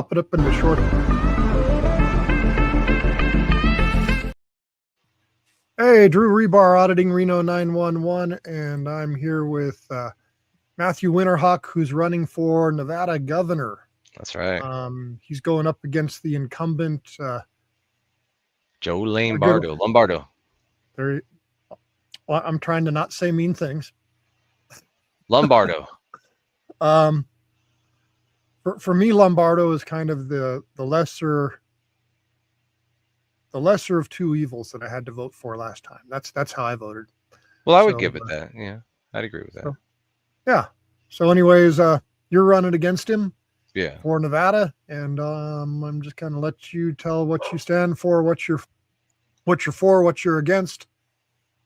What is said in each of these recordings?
chop it up into short. Hey, Drew Rebar, Auditing Reno 911, and I'm here with Matthew Winterhawk, who's running for Nevada governor. That's right. He's going up against the incumbent Joe Lombardo. Well, I'm trying to not say mean things. Lombardo. For me, Lombardo is kind of the lesser of two evils that I had to vote for last time. That's how I voted. Well, I would give it that. Yeah, I'd agree with that. So, yeah. So, anyways, you're running against him. Yeah. For Nevada, and I'm just kind of let you tell what you stand for, what you're for, what you're against,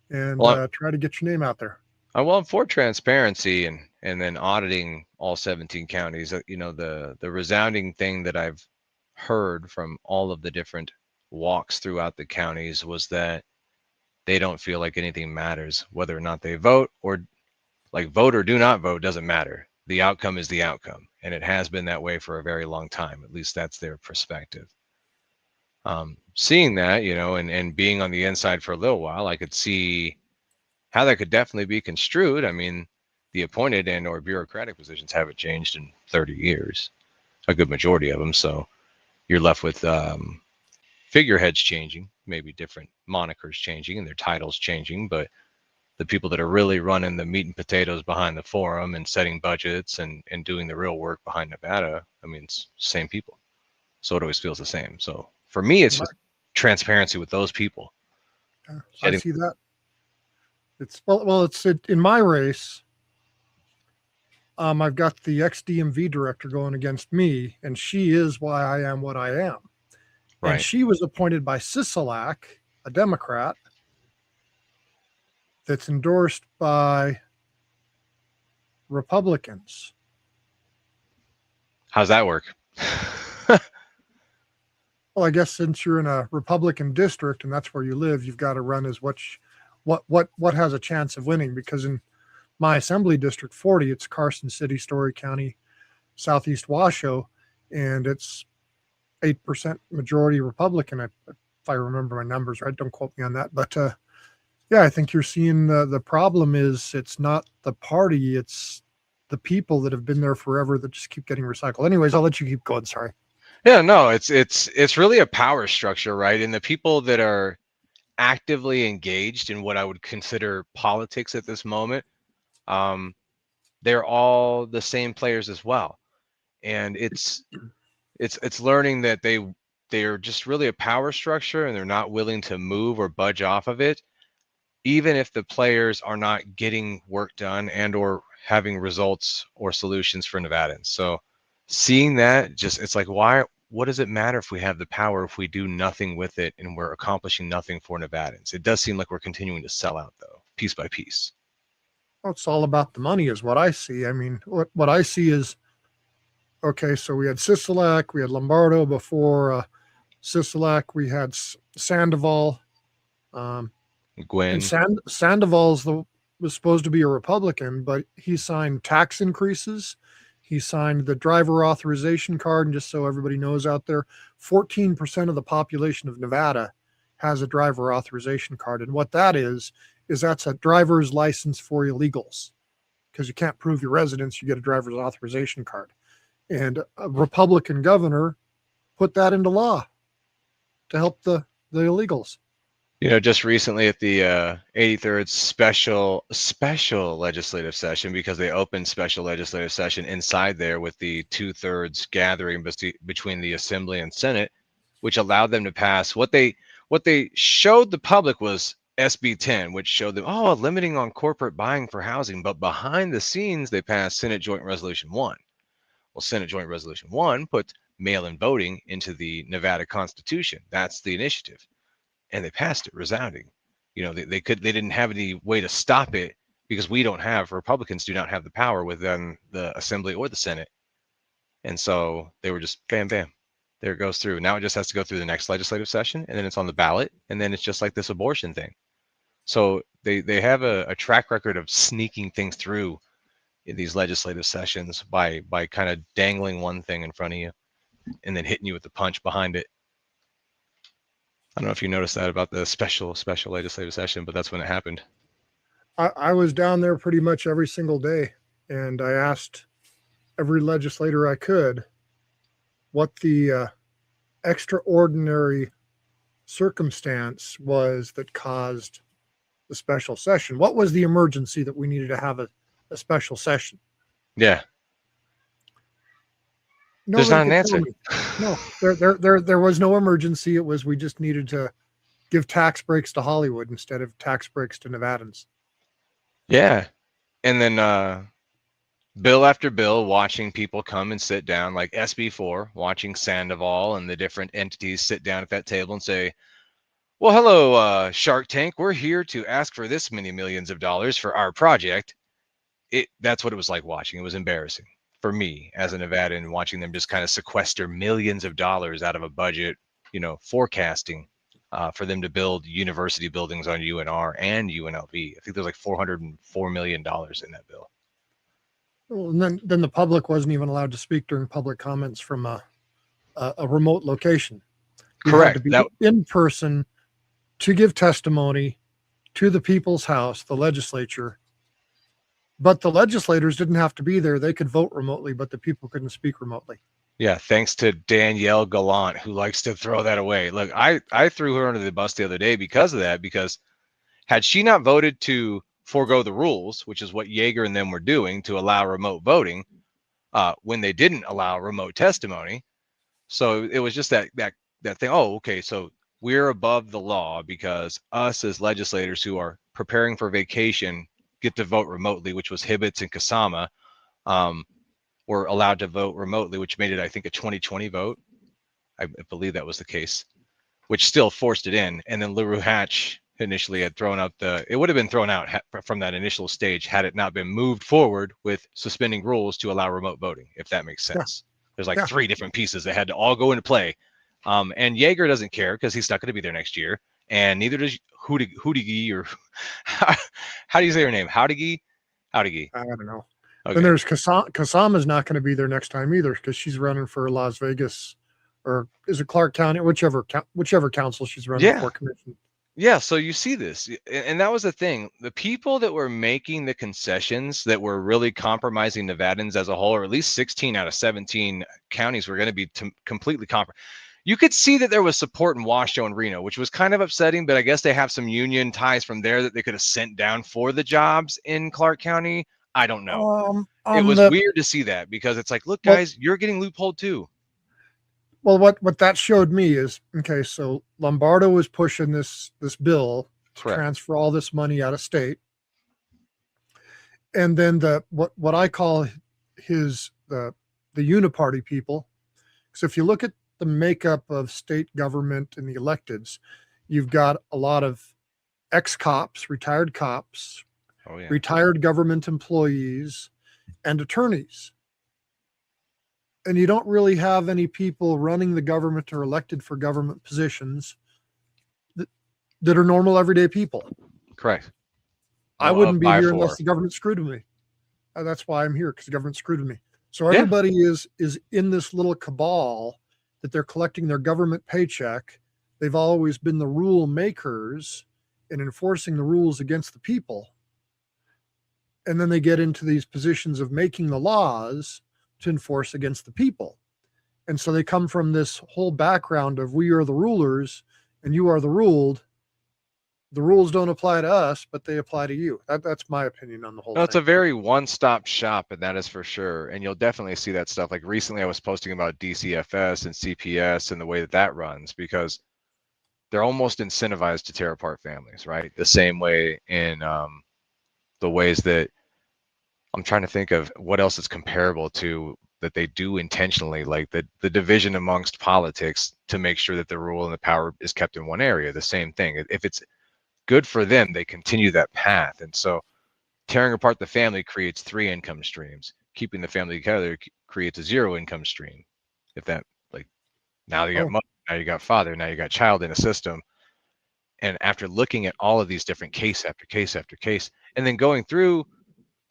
and try to get your name out there. I'm for transparency and then auditing all 17 counties. You know, the resounding thing that I've heard from all of the different walks throughout the counties was that they don't feel like anything matters, whether or not they vote, or like vote or do not vote doesn't matter. The outcome is the outcome, and it has been that way for a very long time. At least that's their perspective. Seeing that, you know, and being on the inside for a little while, I could see how that could definitely be construed. I mean, the appointed and or bureaucratic positions haven't changed in 30 years, a good majority of them. So you're left with figureheads changing, maybe different monikers changing and their titles changing, but the people that are really running the meat and potatoes behind the forum and setting budgets and doing the real work behind Nevada, I mean, it's the same people. So it always feels the same. So for me, it's just transparency with those people. Yeah, I see that. It's it's in my race. I've got the ex-DMV director going against me, and she is why I am what I am. Right. And she was appointed by Sisolak, a Democrat, that's endorsed by Republicans. How's that work? Well, I guess since you're in a Republican district and that's where you live, you've got to run as what has a chance of winning. Because in my assembly district 40, it's Carson City, Story County, Southeast Washoe, and it's 8% majority Republican. If I remember my numbers right, don't quote me on that. But yeah, I think you're seeing the problem is it's not the party, it's the people that have been there forever that just keep getting recycled. Anyways, I'll let you keep going. Sorry. Yeah, no, it's really a power structure, right? And the people that are actively engaged in what I would consider politics at this moment, they're all the same players as well. And it's learning that they're just really a power structure and they're not willing to move or budge off of it, even if the players are not getting work done and or having results or solutions for Nevadans. So seeing that, it's like, what does it matter if we have the power if we do nothing with it and we're accomplishing nothing for Nevadans? It does seem like we're continuing to sell out, though, piece by piece. Well, it's all about the money is what I see. I mean, what I see is, okay, so we had Sisolak, we had Lombardo before Sisolak, we had Sandoval. Gwynn. And Sandoval's was supposed to be a Republican, but he signed tax increases. He signed the driver authorization card. And just so everybody knows out there, 14% of the population of Nevada has a driver authorization card. And what that is that's a driver's license for illegals. Because you can't prove your residence, you get a driver's authorization card. And a Republican governor put that into law to help the illegals. You know, just recently at the 83rd special legislative session, because they opened special legislative session inside there with the 2/3 gathering between the Assembly and Senate, which allowed them to pass what they showed the public was SB 10, which showed them, limiting on corporate buying for housing. But behind the scenes, they passed Senate Joint Resolution 1. Well, Senate Joint Resolution 1 put mail-in voting into the Nevada Constitution. That's the initiative. And they passed it resounding. You know, they didn't have any way to stop it because Republicans do not have the power within the Assembly or the Senate. And so they were just bam, bam, there it goes through. Now it just has to go through the next legislative session, and then it's on the ballot, and then it's just like this abortion thing. So they have a track record of sneaking things through in these legislative sessions by kind of dangling one thing in front of you. and then hitting you with the punch behind it. I don't know if you noticed that about the special legislative session, but that's when it happened. I was down there pretty much every single day, and I asked every legislator I could what the extraordinary circumstance was that caused the special session. What was the emergency that we needed to have a special session? Yeah. There's Nobody not an could tell answer. me. No, there was no emergency. It was we just needed to give tax breaks to Hollywood instead of tax breaks to Nevadans. Yeah. And then bill after bill, watching people come and sit down, like SB4, watching Sandoval and the different entities sit down at that table and say, well, hello, Shark Tank. We're here to ask for this many millions of dollars for our project. That's what it was like watching. It was embarrassing for me as a Nevadan, watching them just kind of sequester millions of dollars out of a budget, forecasting for them to build university buildings on UNR and UNLV. I think there's like $404 million in that bill. Well, and then the public wasn't even allowed to speak during public comments from a remote location. You Correct. had to be in person to give testimony to the people's house, the legislature. But the legislators didn't have to be there. They could vote remotely, but the people couldn't speak remotely. Yeah, thanks to Danielle Gallant, who likes to throw that away. Look, I threw her under the bus the other day because of that, because had she not voted to forego the rules, which is what Yeager and them were doing to allow remote voting, when they didn't allow remote testimony. So it was just that thing. Oh, okay. So we're above the law because us as legislators who are preparing for vacation get to vote remotely, which was Hibbets and Kasama, were allowed to vote remotely, which made it, I think, a 2020 vote. I believe that was the case, which still forced it in. And then LaRue Hatch initially had thrown out it would have been thrown out from that initial stage had it not been moved forward with suspending rules to allow remote voting, if that makes sense. Yeah. There's like 3 different pieces that had to all go into play. And Yeager doesn't care because he's not going to be there next year. And neither does Houdigee, or how do you say her name? Houdigee? Houdigee. I don't know. Okay. Then there's Kasama's not going to be there next time either because she's running for Las Vegas, or is it Clark County, whichever council she's running for commission. Yeah, so you see this, and that was the thing. The people that were making the concessions that were really compromising Nevadans as a whole, or at least 16 out of 17 counties were going to be completely compromised. You could see that there was support in Washoe and Reno, which was kind of upsetting, but I guess they have some union ties from there that they could have sent down for the jobs in Clark County. I don't know. It was weird to see that because it's like, look, guys, you're getting loopholed too. Well, what that showed me is, okay, so Lombardo was pushing this bill to transfer all this money out of state. And then what I call the uniparty people. So if you look at the makeup of state government and the electeds, you've got a lot of ex-cops, retired cops, retired government employees, and attorneys. And you don't really have any people running the government or elected for government positions that are normal everyday people. Correct. I wouldn't be here unless the government screwed with me. That's why I'm here, because the government screwed with me. So everybody is in this little cabal that they're collecting their government paycheck. They've always been the rule makers in enforcing the rules against the people. And then they get into these positions of making the laws to enforce against the people. And so they come from this whole background of we are the rulers and you are the ruled. The rules don't apply to us, but they apply to you. That's my opinion on the whole thing. It's a very one-stop shop, and that is for sure. And you'll definitely see that stuff. Like recently I was posting about DCFS and CPS and the way that runs, because they're almost incentivized to tear apart families, right? The same way in the ways that I'm trying to think of what else is comparable to that they do intentionally, like the division amongst politics to make sure that the rule and the power is kept in one area. The same thing. If it's good for them, they continue that path. And so tearing apart the family creates 3 income streams. Keeping the family together creates a 0 income stream. If that, like, now you got mother, now you got father, now you got child in a system. And after looking at all of these different case after case after case, and then going through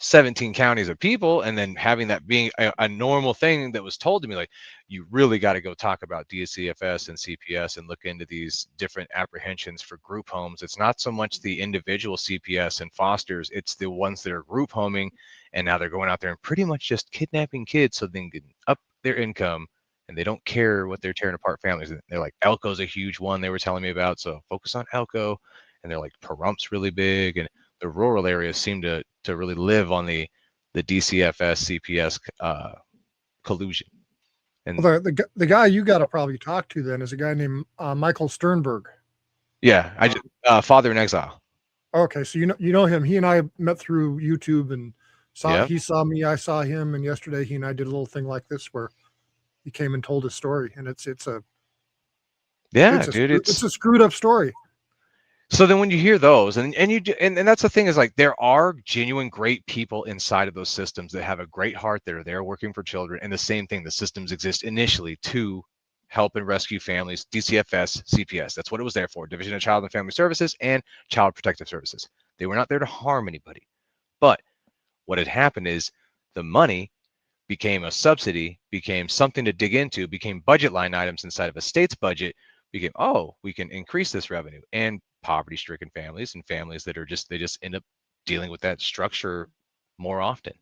17 counties of people, and then having that being a normal thing that was told to me, like, you really got to go talk about DCFS and CPS and look into these different apprehensions for group homes. It's not so much the individual CPS and fosters, it's the ones that are group homing, and now they're going out there and pretty much just kidnapping kids so they can up their income, and they don't care what they're tearing apart families. They're like, Elko's a huge one they were telling me about, so focus on Elko. And they're like, Pahrumps really big, and the rural areas seem to really live on the DCFS CPS collusion. And Well, the guy you got to probably talk to then is a guy named Michael Sternberg. yeah, I just Father in Exile. Okay, so you know him. He and I met through YouTube, and Yeah, he saw me, I saw him, and yesterday he and I did a little thing like this where he came and told his story, and it's a dude, it's a screwed up story. so then when you hear those, and that's the thing, is like, there are genuine great people inside of those systems that have a great heart that are there working for children. And the same thing, the systems exist initially to help and rescue families. DCFS, CPS, that's what it was there for: Division of Child and Family Services and Child Protective Services. They were not there to harm anybody. But what had happened is the money became a subsidy, became something to dig into, became budget line items inside of a state's budget, became, oh, we can increase this revenue. And poverty-stricken families and families that are they just end up dealing with that structure more often,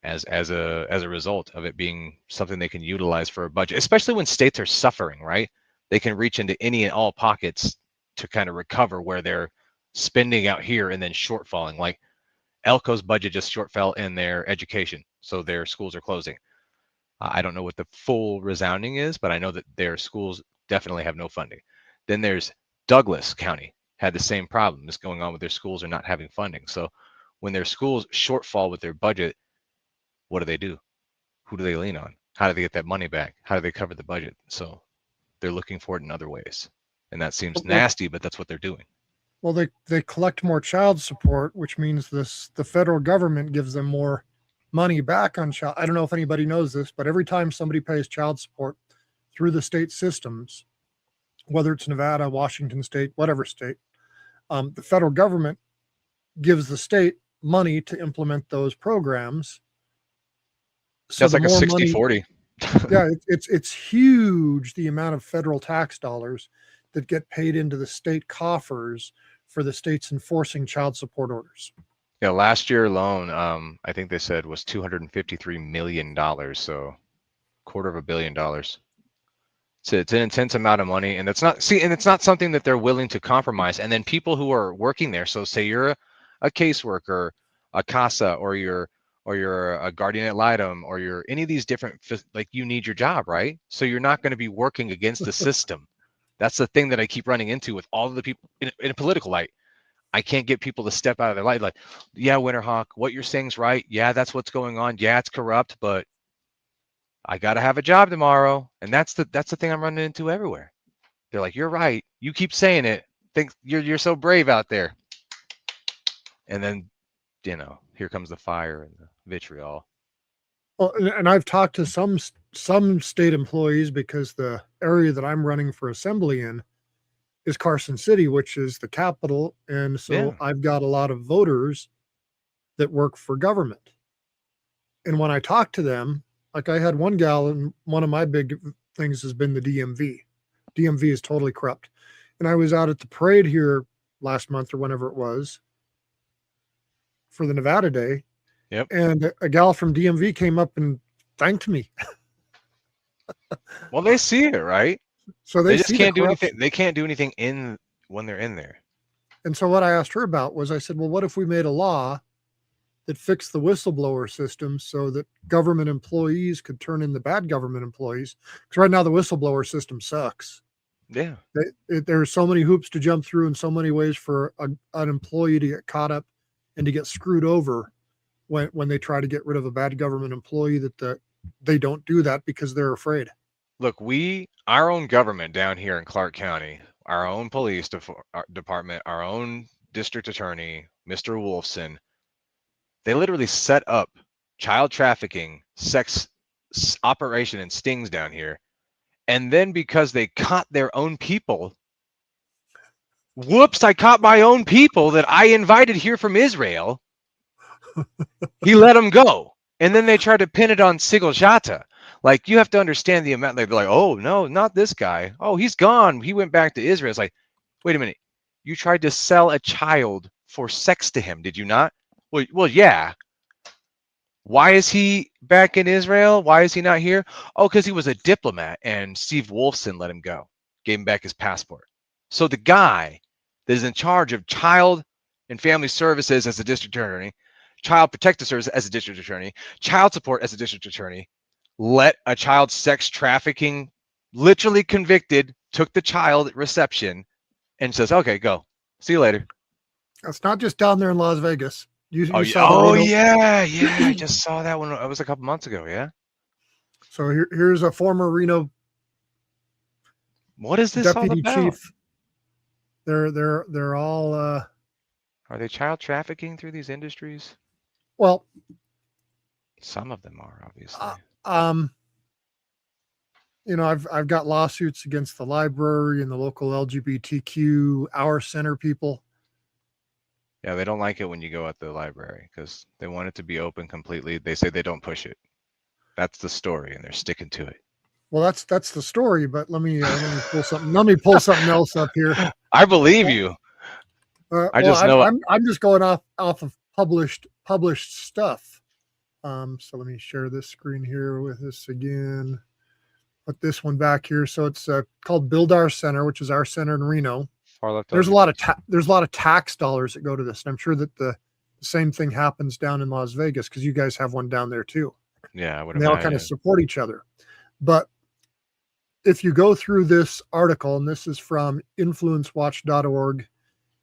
as a result of it being something they can utilize for a budget, especially when states are suffering, right? They can reach into any and all pockets to kind of recover where they're spending out here and then shortfalling. Like Elko's budget just shortfell in their education, so their schools are closing. I don't know what the full resounding is, but I know that their schools definitely have no funding. Then there's Douglas County, had the same problem that's going on with their schools, are not having funding. So when their schools shortfall with their budget, what do? Who do they lean on? How do they get that money back? How do they cover the budget? So they're looking for it in other ways. And that seems nasty, but that's what they're doing. Well, they collect more child support, which means the federal government gives them more money back on child. I don't know if anybody knows this, but every time somebody pays child support through the state systems, whether it's Nevada, Washington State, whatever state, the federal government gives the state money to implement those programs. So that's like a 60-40. Yeah, it's huge, the amount of federal tax dollars that get paid into the state coffers for the states enforcing child support orders. Yeah, last year alone, I think they said was $253 million. So $250 million. So it's an intense amount of money, and it's not something that they're willing to compromise. And then people who are working there, so say you're a caseworker, a CASA, or you're a guardian ad litem, or you're any of these different, like, you need your job, right? So you're not going to be working against the system. That's the thing that I keep running into with all of the people in a political light. I can't get people to step out of their light. Like, yeah, Winterhawk, what you're saying is right. Yeah, that's what's going on. Yeah, it's corrupt, but I got to have a job tomorrow. And that's the thing I'm running into everywhere. They're like, you're right. You keep saying it. Think you're so brave out there. And then, here comes the fire and the vitriol. Well, and I've talked to some state employees, because the area that I'm running for assembly in is Carson City, which is the capital. And so Yeah. I've got a lot of voters that work for government. And when I talk to them, like, I had one gal, and one of my big things has been the DMV. DMV is totally corrupt. And I was out at the parade here last month or whenever it was for the Nevada Day. Yep. And a gal from DMV came up and thanked me. Well, they see it, right? So they just can't do anything. They can't do anything when they're in there. And so what I asked her about was, I said, well, what if we made a law that fixed the whistleblower system so that government employees could turn in the bad government employees? Because right now the whistleblower system sucks. Yeah. There are so many hoops to jump through, and so many ways for an employee to get caught up and to get screwed over when they try to get rid of a bad government employee, that they don't do that because they're afraid. Look, our own government down here in Clark County, our own police department, our own district attorney, Mr. Wolfson, they literally set up child trafficking, sex operation and stings down here. And then because they caught their own people, whoops, I caught my own people that I invited here from Israel. He let him go. And then they tried to pin it on Sigel Jata. Like, you have to understand the amount. They're like, oh, no, not this guy. Oh, he's gone. He went back to Israel. It's like, wait a minute. You tried to sell a child for sex to him, did you not? Well, yeah. Why is he back in Israel? Why is he not here? Oh, because he was a diplomat and Steve Wolfson let him go, gave him back his passport. So the guy that is in charge of child and family services as a district attorney, child protective services as a district attorney, child support as a district attorney, let a child sex trafficking, literally convicted, took the child at reception and says, okay, go. See you later. It's not just down there in Las Vegas. You Oh, saw the oh Reno. yeah. I just saw that one. It was a couple months ago. Yeah. So here's a former Reno What is this all deputy about? chief. They're all Are they child trafficking through these industries? well, Some of them are, obviously. um, I've got lawsuits against the library and the local LGBTQ Our Center people. Yeah, they don't like it when you go at the library because they want it to be open completely. They say they don't push it. That's the story, and they're sticking to it. Well, that's the story. But let me pull something. Let me pull something else up here. I believe you. I just know. I'm just going off of published stuff. So let me share this screen here with this again. Put this one back here. So it's called Build Our Center, which is our center in Reno. Far left. There's a lot of tax dollars that go to this, and I'm sure that the same thing happens down in Las Vegas because you guys have one down there too. Yeah, I would And they all kind of support each other. But if you go through this article, and this is from influencewatch.org,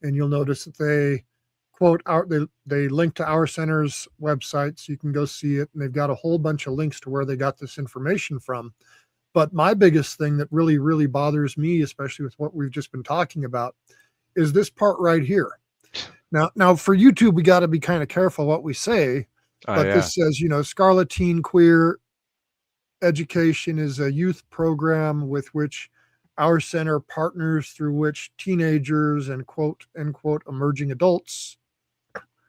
and you'll notice that they quote they link to our center's website, so you can go see it, and they've got a whole bunch of links to where they got this information from. But my biggest thing that really, really bothers me, especially with what we've just been talking about, is this part right here. Now for YouTube, we got to be kind of careful what we say. But this says, Scarlet Teen Queer Education is a youth program with which our center partners, through which teenagers and quote unquote emerging adults,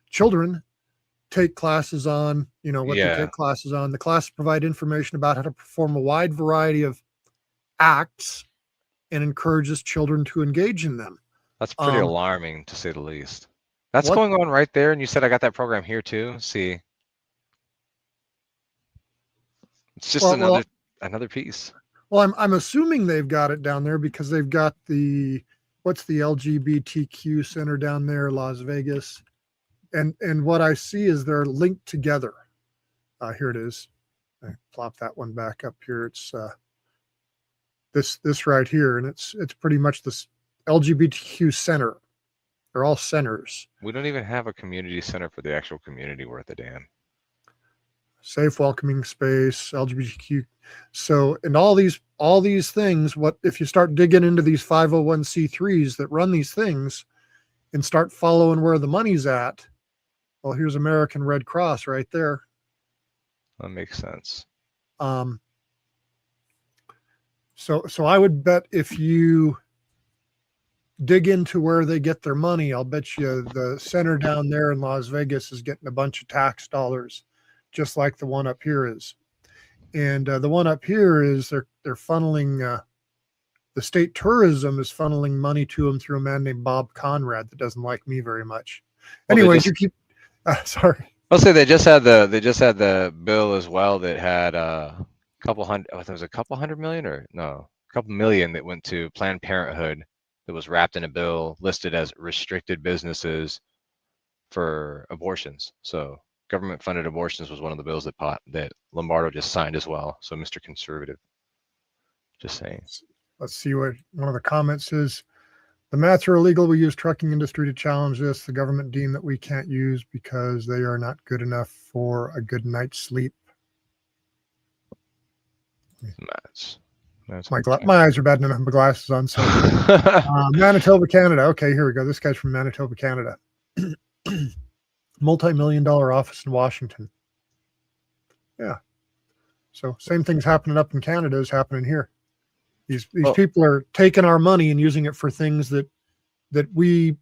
children, take classes on, they take classes on. The classes provide information about how to perform a wide variety of acts and encourages children to engage in them. That's pretty alarming, to say the least. That's going on right there. And you said I got that program here too. See, it's just another piece. Well, I'm assuming they've got it down there because they've got what's the LGBTQ center down there, Las Vegas. And what I see is they're linked together. Here it is. I plop that one back up here. It's this right here, and it's pretty much this LGBTQ center. They're all centers. We don't even have a community center for the actual community worth a damn. Safe, welcoming space, LGBTQ. So, and all these things. What if you start digging into these 501c3s that run these things, and start following where the money's at? Well, here's American Red Cross right there. That makes sense. So I would bet if you dig into where they get their money, I'll bet you the center down there in Las Vegas is getting a bunch of tax dollars, just like the one up here is. And the one up here is they're funneling. The state tourism is funneling money to them through a man named Bob Conrad that doesn't like me very much. Anyways, you keep. Sorry. I'll say they just had the bill as well that had a couple hundred. Oh, there was a couple hundred million, or no, a couple million that went to Planned Parenthood that was wrapped in a bill listed as restricted businesses for abortions. So government-funded abortions was one of the bills that Lombardo just signed as well. So Mr. Conservative, just saying. Let's see what one of the comments is. The mats are illegal. We use trucking industry to challenge this. The government deemed that we can't use because they are not good enough for a good night's sleep. Mats. My eyes are bad enough. My glasses on. So Manitoba, Canada. Okay, here we go. This guy's from Manitoba, Canada. Multi-million-dollar office in Washington. Yeah. So same thing's happening up in Canada is happening here. These people are taking our money and using it for things that we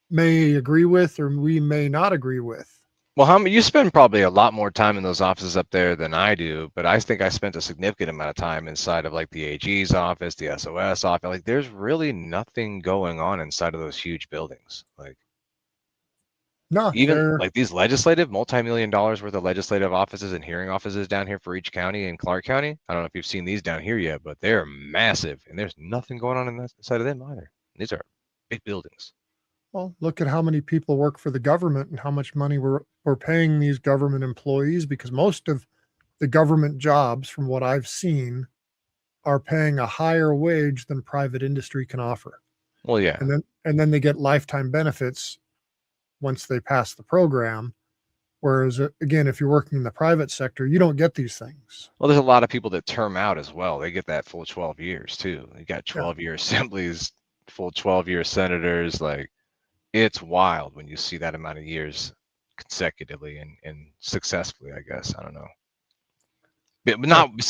may agree with or we may not agree with. Well, how many, you spend probably a lot more time in those offices up there than I do, but I think I spent a significant amount of time inside of like the AG's office, the SOS office. Like there's really nothing going on inside of those huge buildings. Like No, even they're like these legislative multi-million dollars worth of legislative offices and hearing offices down here for each county in Clark County. I don't know if you've seen these down here yet, but they're massive and there's nothing going on in that side of them either. These are big buildings. well, look at how many people work for the government and how much money we're paying these government employees, because most of the government jobs, from what I've seen, are paying a higher wage than private industry can offer. Well, yeah. And then they get lifetime benefits once they pass the program. Whereas again, if you're working in the private sector, you don't get these things. Well, there's a lot of people that term out as well. They get that full 12 years too. You got Yeah. 12-year assemblies, full 12-year senators. Like it's wild when you see that amount of years consecutively and successfully, I guess. I don't know. But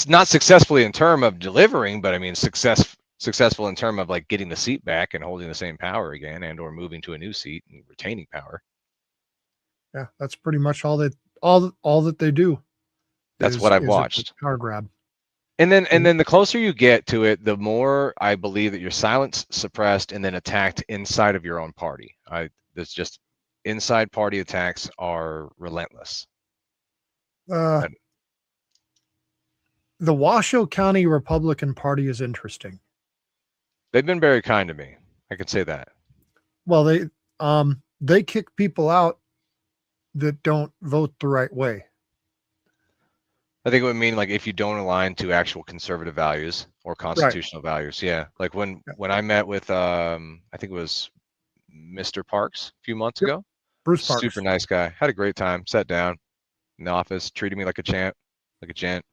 not successfully in term of delivering, but I mean successful in term of like getting the seat back and holding the same power again and or moving to a new seat and retaining power. Yeah, that's pretty much all that they do. That's what I've is a watched. power grab. And then the closer you get to it, the more I believe that you're silenced, suppressed, and then attacked inside of your own party. There's just inside party attacks are relentless. The Washoe County Republican Party is interesting. They've been very kind to me. I can say that. Well, they kick people out that don't vote the right way. I think it would mean like if you don't align to actual conservative values or constitutional values. Yeah. Like when I met with I think it was Mr. Parks a few months ago. Bruce Parks. Super nice guy. Had a great time. Sat down in the office, treated me like a champ, like a gent.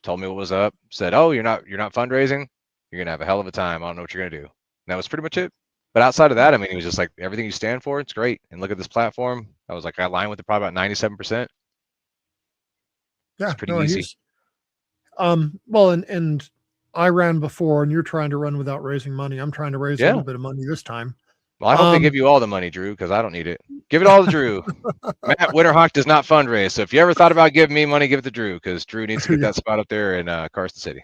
Told me what was up. Said, "Oh, you're not fundraising. You're gonna have a hell of a time. I don't know what you're gonna do." And that was pretty much it. But outside of that, I mean, he was just like, everything you stand for, it's great. And look at this platform. I was like, I align with it probably about 97%. Yeah, it's pretty easy. Well, and I ran before, and you're trying to run without raising money. I'm trying to raise a little bit of money this time. Well, I hope they give you all the money, Drew, because I don't need it. Give it all to Drew. Matt Winterhawk does not fundraise. So if you ever thought about giving me money, give it to Drew, because Drew needs to get that spot up there in Carson City.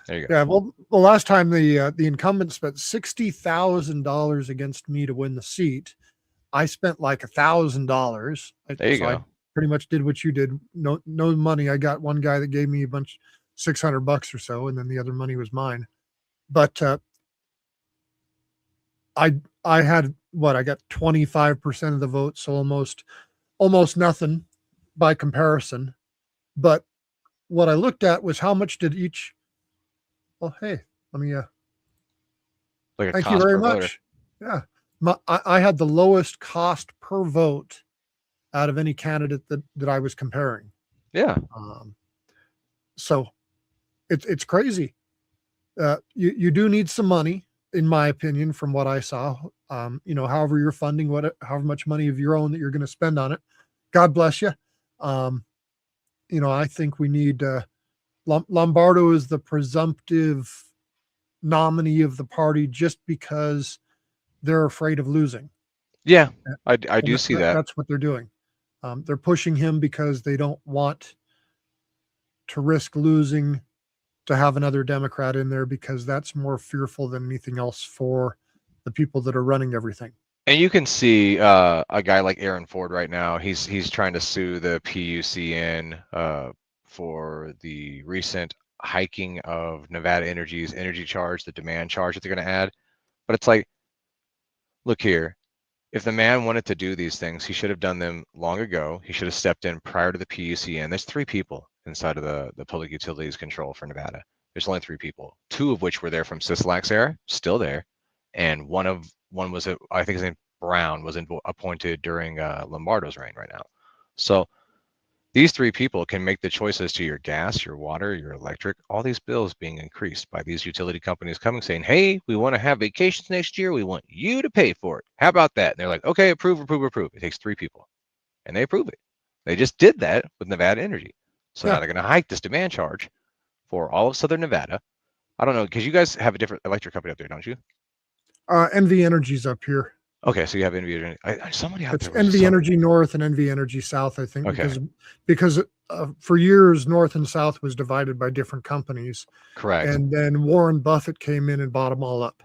There you go. Yeah, well, the last time the incumbent spent $60,000 against me to win the seat, I spent like $1,000. There you go. I pretty much did what you did. No money. I got one guy that gave me a bunch, $600 or so, and then the other money was mine. But I had what? I got 25% of the vote, so almost nothing by comparison. But what I looked at was how much did each. Well, hey, let me. Thank you very much. Yeah, I had the lowest cost per vote out of any candidate that I was comparing. Yeah. So it's crazy. You do need some money, in my opinion, from what I saw. However you're funding however much money of your own that you're going to spend on it. God bless you. I think we need. Lombardo is the presumptive nominee of the party just because they're afraid of losing. Yeah, I do see that. That's what they're doing. They're pushing him because they don't want to risk losing to have another Democrat in there, because that's more fearful than anything else for the people that are running everything. And you can see a guy like Aaron Ford right now. He's trying to sue the PUCN for the recent hiking of Nevada Energy's energy charge, the demand charge that they're going to add. But it's like, look here, if the man wanted to do these things, he should have done them long ago. He should have stepped in prior to the PUCN. There's 3 people inside of the Public Utilities Control for Nevada. There's only 3 people, 2 of which were there from Sisolak's era, still there, and one was I think his name Brown was appointed during Lombardo's reign right now. So these 3 people can make the choices to your gas, your water, your electric, all these bills being increased by these utility companies coming saying, hey, we want to have vacations next year. We want you to pay for it. How about that? And they're like, okay, approve. It takes 3 people and they approve it. They just did that with Nevada Energy. So now they're going to hike this demand charge for all of Southern Nevada. I don't know, because you guys have a different electric company up there, don't you? NV Energy's up here. Okay, so you have NV Energy. Somebody out It's there was NV Energy North and NV Energy South, I think, Okay. because for years North and South was divided by different companies, Correct. and then Warren Buffett came in and bought them all up.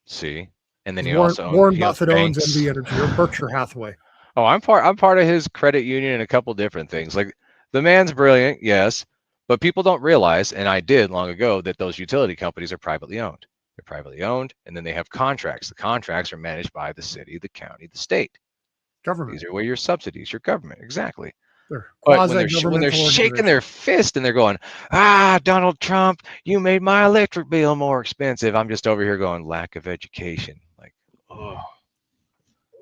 See, and then Warren he owns Buffett owns banks. NV Energy or Berkshire Hathaway. Oh, I'm part of his credit union and a couple different things. Like the man's brilliant, yes, but people don't realize, and I did long ago, that those utility companies are privately owned. They're privately owned, and then they have contracts. The contracts are managed by the city, the county, the state. Government. These are where your subsidies, your government, exactly. They're But when they're quasi-governmental shaking organizations. their fist and they're going, Donald Trump, you made my electric bill more expensive. I'm just over here going, lack of education. Like, oh,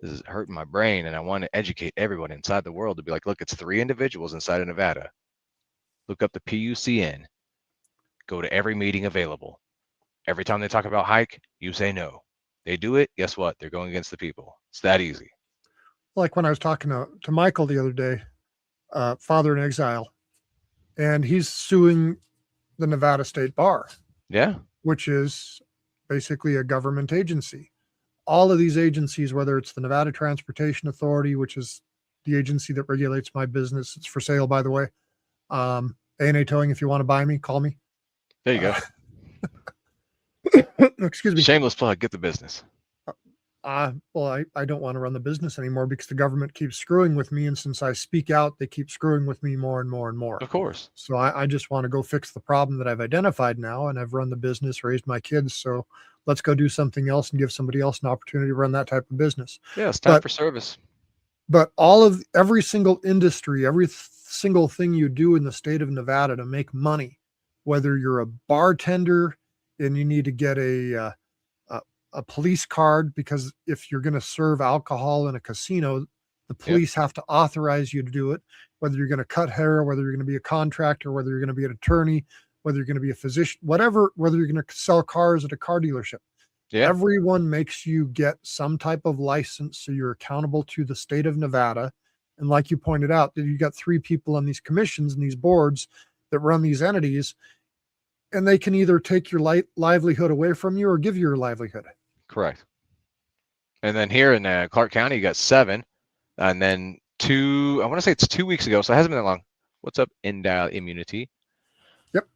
this is hurting my brain, and I want to educate everyone inside the world to be like, look, it's 3 individuals inside of Nevada. Look up the PUCN. Go to every meeting available. Every time they talk about hike, you say no. They do it, guess what? They're going against the people. It's that easy. Like when I was talking to Michael the other day, father in exile, and he's suing the Nevada State Bar. Yeah. Which is basically a government agency. All of these agencies, whether it's the Nevada Transportation Authority, which is the agency that regulates my business, it's for sale, by the way. A&A Towing, if you want to buy me, call me. There you go. Excuse me. Shameless plug, get the business. Well, I don't want to run the business anymore because the government keeps screwing with me. And since I speak out, they keep screwing with me more and more and more. Of course. So I just want to go fix the problem that I've identified now. And I've run the business, raised my kids. So let's go do something else and give somebody else an opportunity to run that type of business. Yeah, it's time for service. But every single industry, every single thing you do in the state of Nevada to make money, whether you're a bartender and you need to get a police card, because if you're going to serve alcohol in a casino, the police have to authorize you to do it, whether you're going to cut hair, whether you're going to be a contractor, whether you're going to be an attorney, whether you're going to be a physician, whatever, whether you're going to sell cars at a car dealership. Yeah. Everyone makes you get some type of license, so you're accountable to the state of Nevada. And like you pointed out, that you got 3 people on these commissions and these boards that run these entities, and they can either take your livelihood away from you or give you your livelihood. Correct. And then here in Clark County, you got 7, and then 2. I want to say it's 2 weeks ago, so it hasn't been that long. What's up, Endial Immunity? Yep.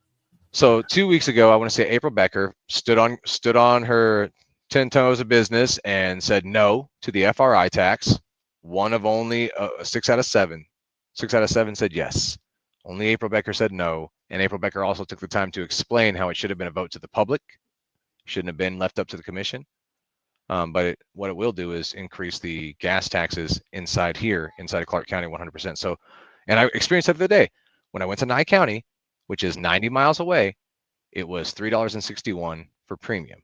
So 2 weeks ago, I want to say April Becker stood on her 10 toes of business and said no to the FRI tax. One of only 6 out of 7. 6 out of 7 said yes. Only April Becker said no, and April Becker also took the time to explain how it should have been a vote to the public, shouldn't have been left up to the commission. But what it will do is increase the gas taxes inside of Clark County 100%. So, and I experienced that the other day when I went to Nye County, which is 90 miles away. It was $3.61 for premium.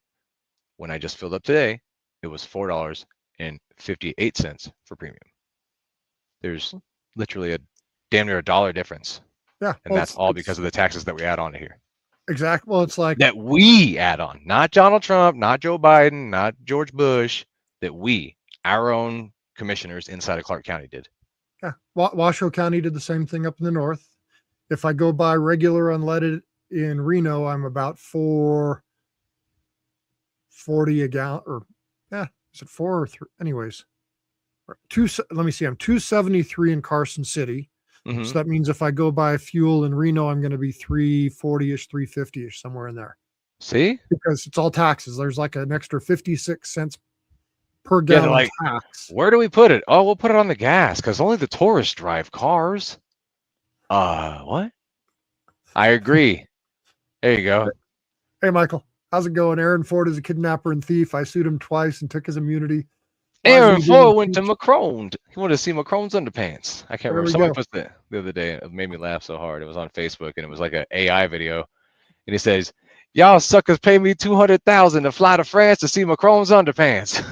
When I just filled up today, it was $4.58 for premium. There's literally a damn near $1 difference. Yeah, and that's all because of the taxes that we add on to here. Exactly. Well, it's like that we add on, not Donald Trump, not Joe Biden, not George Bush, that we, our own commissioners inside of Clark County did. Yeah. Washoe County did the same thing up in the north. If I go buy regular unleaded in Reno, I'm about $4.40 a gallon, or is it 4 or 3? Anyways, let me see. I'm $2.73 in Carson City. Mm-hmm. So that means if I go buy fuel in Reno, I'm going to be $3.40-ish, $3.50-ish, somewhere in there. See? Because it's all taxes. There's like an extra 56 cents per gallon tax. Where do we put it? Oh, we'll put it on the gas because only the tourists drive cars. What? I agree. There you go. Hey, Michael, how's it going? Aaron Ford is a kidnapper and thief. I sued him twice and took his immunity. Aaron Ford went to Macron. He wanted to see Macron's underpants. I can't remember. Someone posted it the other day. It made me laugh so hard. It was on Facebook, and it was like an AI video. And he says, "Y'all suckers pay me $200,000 to fly to France to see Macron's underpants."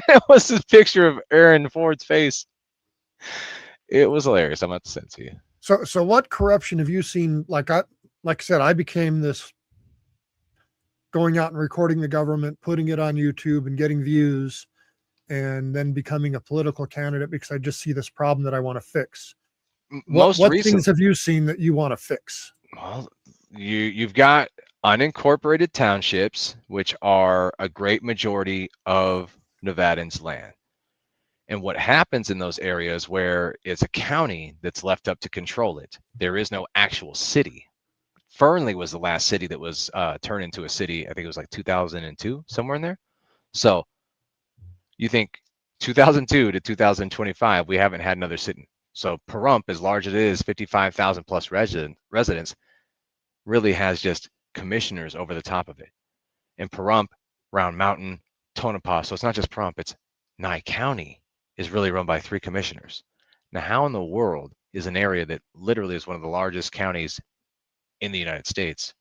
It was this picture of Aaron Ford's face. It was hilarious. I'm about to send it to you. So what corruption have you seen? Like I said, I became this going out and recording the government, putting it on YouTube and getting views, and then becoming a political candidate because I just see this problem that I want to fix. What things have you seen that you want to fix? Well, you've got unincorporated townships, which are a great majority of Nevadans' land. And what happens in those areas where it's a county that's left up to control it, there is no actual city. Fernley was the last city that was turned into a city. I think it was like 2002, somewhere in there. So you think 2002 to 2025, we haven't had another city. So Pahrump, as large as it is, 55,000 plus residents, really has just commissioners over the top of it. And Pahrump, Round Mountain, Tonopah, so it's not just Pahrump, it's Nye County is really run by 3 commissioners. Now, how in the world is an area that literally is one of the largest counties in the United States,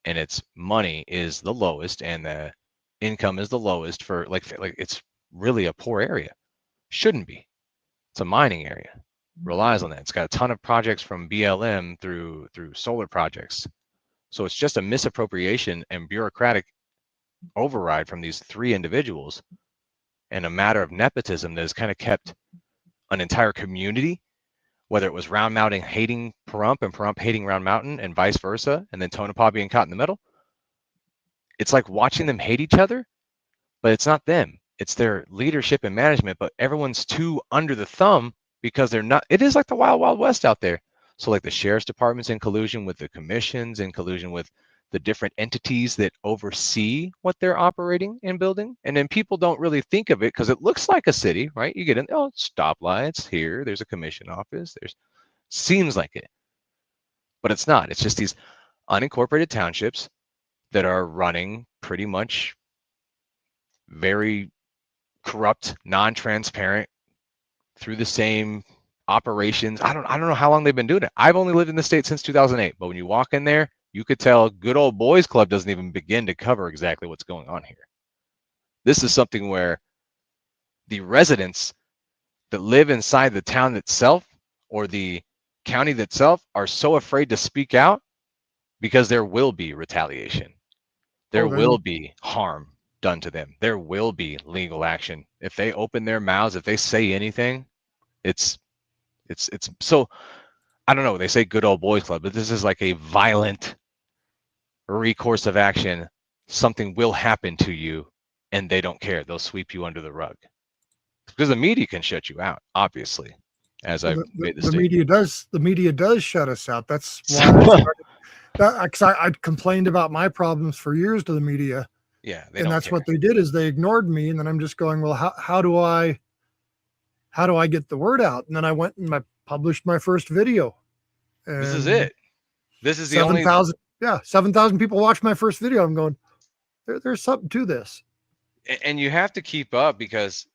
and its money is the lowest and the income is the lowest for like it's really a poor area? Shouldn't be. It's a mining area. Relies on that. It's got a ton of projects from BLM through solar projects. So it's just a misappropriation and bureaucratic override from these 3 individuals, and a matter of nepotism that has kind of kept an entire community, whether it was Round Mountain hating Pahrump and Pahrump hating Round Mountain and vice versa, and then Tonopah being caught in the middle. It's like watching them hate each other, but it's not them. It's their leadership and management, but everyone's too under the thumb because they're not. It is like the wild, wild west out there. So like the sheriff's department's in collusion with the commissions, in collusion with the different entities that oversee what they're operating and building. And then people don't really think of it because it looks like a city, right? You get in, oh, stoplights here, there's a commission office, there's seems like it. But it's not. It's just these unincorporated townships that are running pretty much very corrupt, non-transparent through the same operations. I don't know how long they've been doing it. I've only lived in the state since 2008, but when you walk in there, you could tell good old boys club doesn't even begin to cover exactly what's going on here. This is something where the residents that live inside the town itself or the county itself are so afraid to speak out because there will be retaliation. There will be harm done to them. There will be legal action. If they open their mouths, if they say anything, it's so, I don't know, they say good old boys club, but this is like a violent recourse of action. Something will happen to you and they don't care. They'll sweep you under the rug. Because the media can shut you out, obviously, as I made the statement. The media does shut us out. That's why I started that, because I complained about my problems for years to the media. Yeah, and that's what they did, is they ignored me, and then I'm just going, well, how do I get the word out? And then I went and I published my first video. And this is it. This is the 7,000. Yeah, 7,000 people watched my first video. I'm going, there's something to this. And you have to keep up, because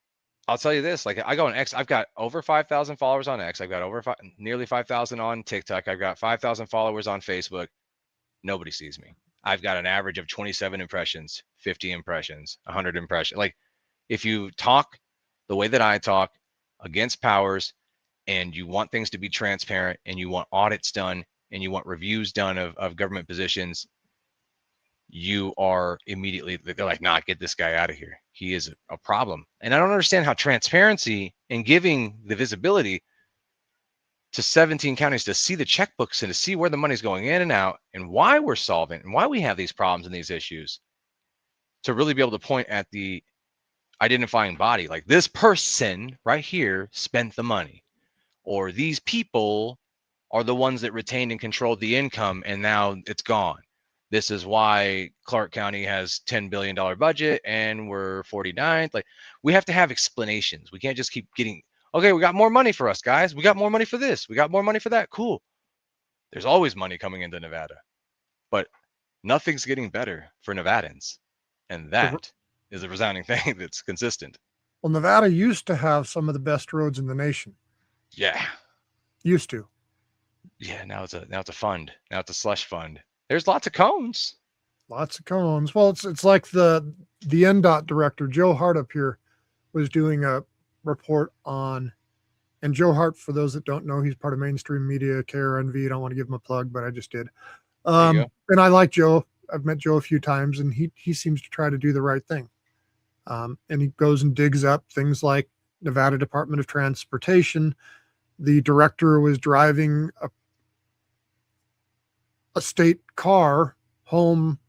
I'll tell you this, like I go on X, I've got over 5,000 followers on X. I've got nearly 5,000 on TikTok. I've got 5,000 followers on Facebook. Nobody sees me. I've got an average of 27 impressions, 50 impressions, 100 impressions. Like, if you talk the way that I talk against powers, and you want things to be transparent, and you want audits done, and you want reviews done of government positions, you are immediately, they're like, nah, get this guy out of here. He is a problem. And I don't understand how transparency and giving the visibility to 17 counties to see the checkbooks and to see where the money's going in and out and why we're solving and why we have these problems and these issues, to really be able to point at the identifying body, like this person right here spent the money, or these people are the ones that retained and controlled the income and now it's gone. This is why Clark County has $10 billion budget and we're 49th. Like, we have to have explanations. We can't just keep getting, okay, we got more money for us, guys. We got more money for this. We got more money for that. Cool. There's always money coming into Nevada, but nothing's getting better for Nevadans. And that is a resounding thing that's consistent. Well, Nevada used to have some of the best roads in the nation. Yeah. Used to. Yeah, now it's a fund. Now it's a slush fund. There's lots of cones. Lots of cones. Well, it's like the NDOT director, Joe Hart, up here was doing a report on, and Joe Hart, for those that don't know, he's part of mainstream media, KRNV. I don't want to give him a plug, but I just did. And I like Joe. I've met Joe a few times, and he seems to try to do the right thing. And he goes and digs up things like Nevada Department of Transportation. The director was driving a state car home,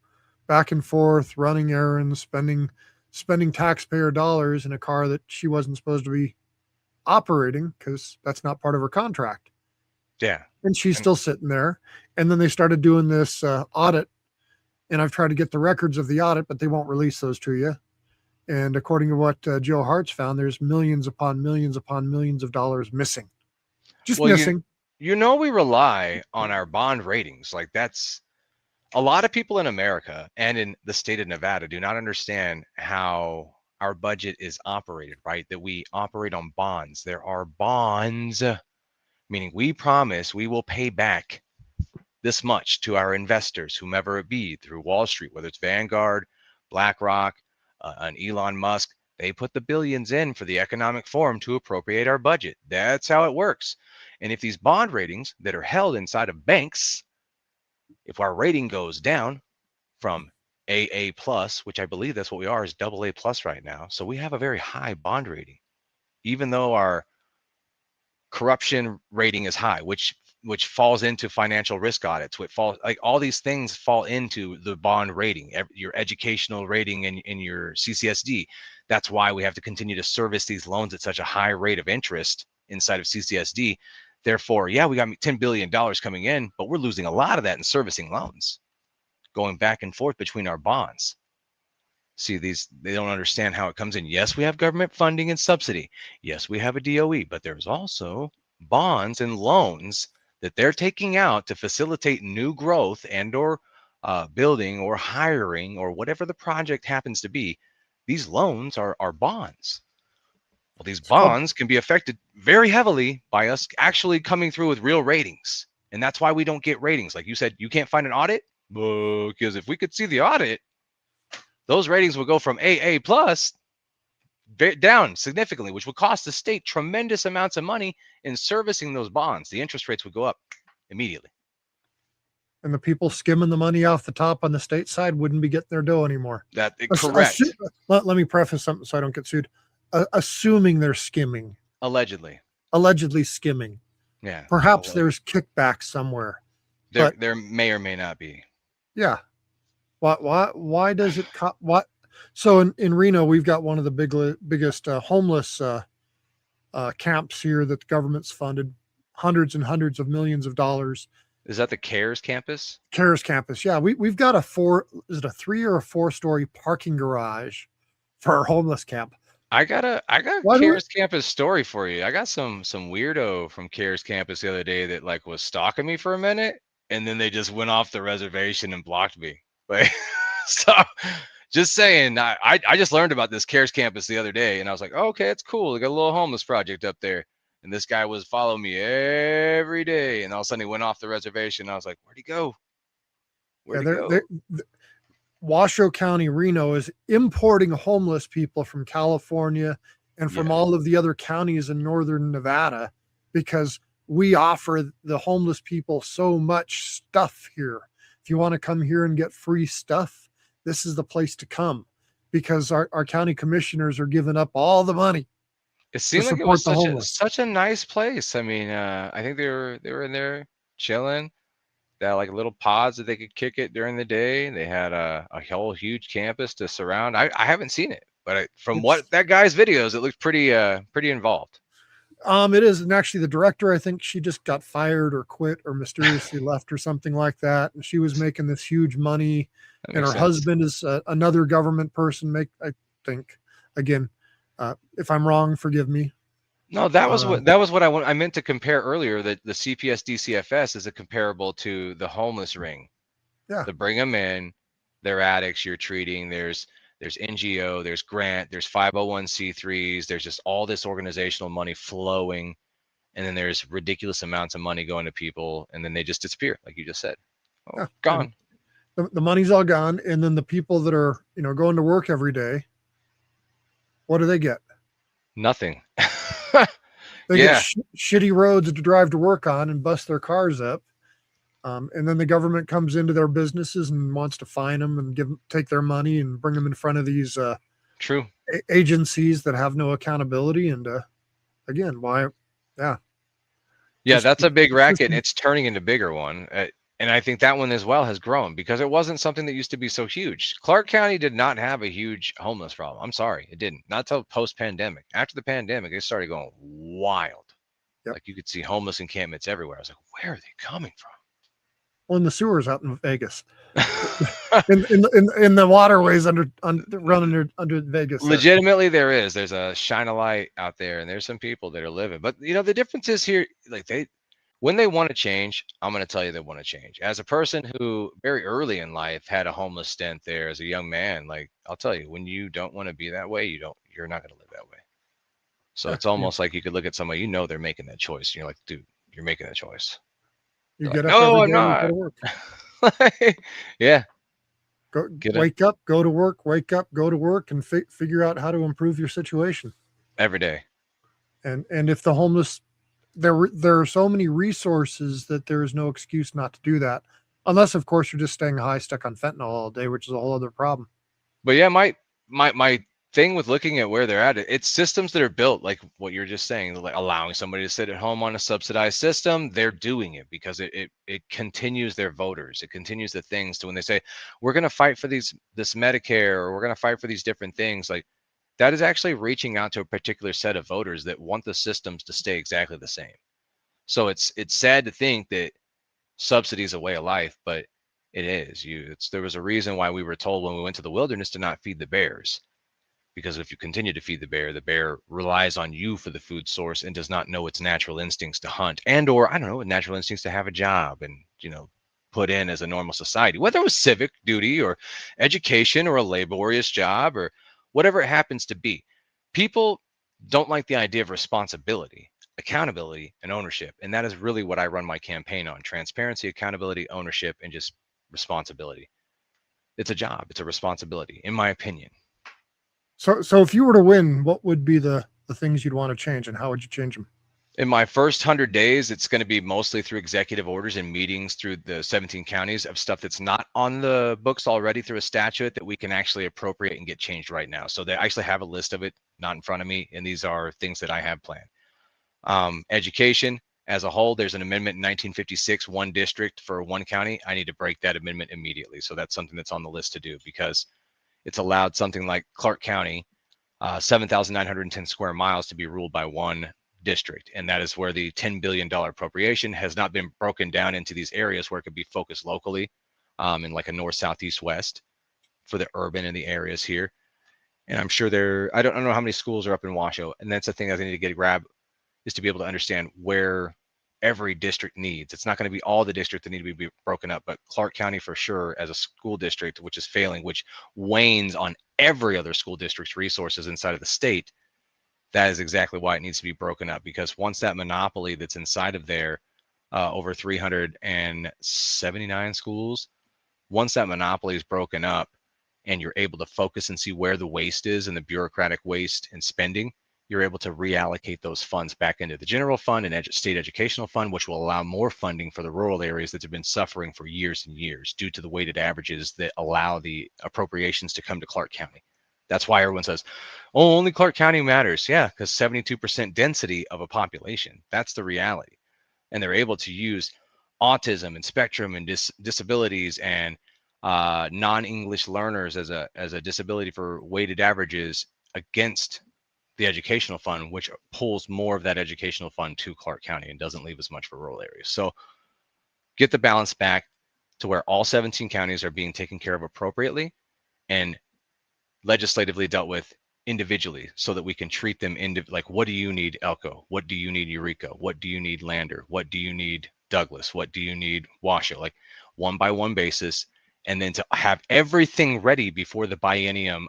back and forth, running errands, spending spending taxpayer dollars in a car that she wasn't supposed to be operating because that's not part of her contract. Yeah. And she's And still sitting there. And then they started doing this audit, and I've tried to get the records of the audit, but they won't release those to you. And according to what Joe Hart's found, there's millions upon millions upon millions of dollars missing, just well, missing. we rely on our bond ratings. Like that's a lot of people in America and in the state of Nevada do not understand how our budget is operated, right? That we operate on bonds. There are bonds, meaning we promise we will pay back this much to our investors, whomever it be, through Wall Street, whether it's Vanguard, BlackRock, and Elon Musk. They put the billions in for the economic forum to appropriate our budget. That's how it works. And if these bond ratings that are held inside of banks, if our rating goes down from AA plus, which I believe that's what we are, is AA plus right now. So we have a very high bond rating, even though our corruption rating is high, which falls into financial risk audits, which falls, like all these things fall into the bond rating, your educational rating and your CCSD. That's why we have to continue to service these loans at such a high rate of interest inside of CCSD. Therefore, yeah, we got $10 billion coming in, but we're losing a lot of that in servicing loans, going back and forth between our bonds. See, they don't understand how it comes in. Yes, we have government funding and subsidy. Yes, we have a DOE, but there's also bonds and loans that they're taking out to facilitate new growth and or building or hiring or whatever the project happens to be. These loans are bonds. Well, these It's called, bonds can be affected very heavily by us actually coming through with real ratings. And that's why we don't get ratings. Like you said, you can't find an audit, because if we could see the audit, those ratings would go from AA plus down significantly, which would cost the state tremendous amounts of money in servicing those bonds. The interest rates would go up immediately. and the people skimming the money off the top on the state side wouldn't be getting their dough anymore. Correct. Let me preface something so I don't get sued. Assuming they're skimming. Allegedly skimming. Yeah. Perhaps there's kickbacks somewhere. There may or may not be. Yeah. Why does it what? So in Reno, we've got one of the biggest homeless camps here that the government's funded, hundreds and hundreds of millions of dollars. Is that the CARES campus? CARES campus. Yeah, we've got a 3 or 4 story parking garage for our homeless camp. I got a CARES campus story for you. I got some weirdo from CARES campus the other day that like was stalking me for a minute, and then they just went off the reservation and blocked me. Like, so just saying, I just learned about this CARES campus the other day, and I was like, oh, okay, it's cool. They got a little homeless project up there. And this guy was following me every day, and all of a sudden he went off the reservation. I was like, where'd he go? Washoe County, Reno is importing homeless people from California and from all of the other counties in northern Nevada because we offer the homeless people so much stuff here. If you want to come here and get free stuff, this is the place to come because our county commissioners are giving up all the money. It seemed like it was such a nice place. I mean, I think they were in there chilling. They had like little pods that they could kick it during the day. They had a whole huge campus to surround. I haven't seen it, but from what that guy's videos, it looks pretty involved. It is, and actually the director, I think she just got fired or quit or mysteriously left or something like that. And she was making this huge money, and her husband is another government person. I think, again, if I'm wrong, forgive me. No, that was what I meant to compare earlier. That the CPS DCFS is a comparable to the homeless ring. Yeah, to bring them in, they're addicts you're treating. There's NGO, there's grant, there's 501c3s, there's just all this organizational money flowing, and then there's ridiculous amounts of money going to people, and then they just disappear, like you just said. Gone. The money's all gone, and then the people that are going to work every day, what do they get? Nothing. They get shitty roads to drive to work on and bust their cars up. And then the government comes into their businesses and wants to fine them and take their money and bring them in front of these agencies that have no accountability. And again, why? Yeah. Yeah, that's a big racket, and it's turning into a bigger one. And I think that one as well has grown because it wasn't something that used to be so huge. Clark County did not have a huge homeless problem. I'm sorry, it didn't. Not till post-pandemic. After the pandemic, it started going wild. Yep. Like you could see homeless encampments everywhere. I was like, where are they coming Well, in the sewers out in Vegas, from? in the waterways running under Vegas. There. Legitimately, there's a shine a light out there, and there's some people that are living. But the difference is here, like when they want to change, I'm going to tell you they want to change. As a person who very early in life had a homeless stint there as a young man, like I'll tell you, when you don't want to be that way, you're not going to live that way. So Yeah, it's almost like you could look at somebody, they're making that choice. And you're like, dude, you're making that choice. you They're get like, up no, every I'm day, you go not. to work. Yeah, Go get it wake up, go to work, wake up, go to work, and figure out how to improve your situation. every day. And if the homeless, there are so many resources that there is no excuse not to do that, unless of course you're just staying high, stuck on fentanyl all day, which is a whole other problem. But yeah, my thing with looking at where they're at, it's systems that are built like what you're just saying, like allowing somebody to sit at home on a subsidized system. They're doing it because it continues their voters. It continues the things to when they say we're going to fight for this Medicare or we're going to fight for these different things. Like that is actually reaching out to a particular set of voters that want the systems to stay exactly the same. So it's sad to think that subsidy is a way of life, but it is. There was a reason why we were told when we went to the wilderness to not feed the bears, because if you continue to feed the bear relies on you for the food source and does not know its natural instincts to hunt and or I don't know, natural instincts to have a job and put in as a normal society, whether it was civic duty or education or a laborious job or whatever it happens to be. People don't like the idea of responsibility, accountability, and ownership. And that is really what I run my campaign on: transparency, accountability, ownership, and just responsibility. It's a job, it's a responsibility, in my opinion. So if you were to win, what would be the things you'd want to change, and how would you change them? In my first 100 days, it's going to be mostly through executive orders and meetings through the 17 counties of stuff that's not on the books already through a statute that we can actually appropriate and get changed right now. So they actually have a list of it, not in front of me, and these are things that I have planned. Education as a whole, there's an amendment in 1956, one district for one county. I need to break that amendment immediately. So that's something that's on the list to do because it's allowed something like Clark County, 7,910 square miles to be ruled by one district. And that is where the $10 billion appropriation has not been broken down into these areas where it could be focused locally in like a north, south, east, west for the urban and the areas here. And I'm sure I don't know how many schools are up in Washoe. And that's the thing that I need to get a grab is to be able to understand where every district needs. It's not going to be all the districts that need to be broken up, but Clark County for sure as a school district, which is failing, which wanes on every other school district's resources inside of the state. That is exactly why it needs to be broken up, because once that monopoly that's inside of there, over 379 schools, once that monopoly is broken up and you're able to focus and see where the waste is and the bureaucratic waste and spending, you're able to reallocate those funds back into the general fund and state educational fund, which will allow more funding for the rural areas that have been suffering for years and years due to the weighted averages that allow the appropriations to come to Clark County. That's why everyone says, oh, only Clark County matters. Yeah, because 72% density of a population. That's the reality. And they're able to use autism and spectrum and disabilities and non-English learners as a disability for weighted averages against the educational fund, which pulls more of that educational fund to Clark County and doesn't leave as much for rural areas. So get the balance back to where all 17 counties are being taken care of appropriately and legislatively dealt with individually so that we can treat them like, what do you need, Elko? What do you need, Eureka? What do you need, Lander? What do you need, Douglas? What do you need, Washoe? Like one by one basis, and then to have everything ready before the biennium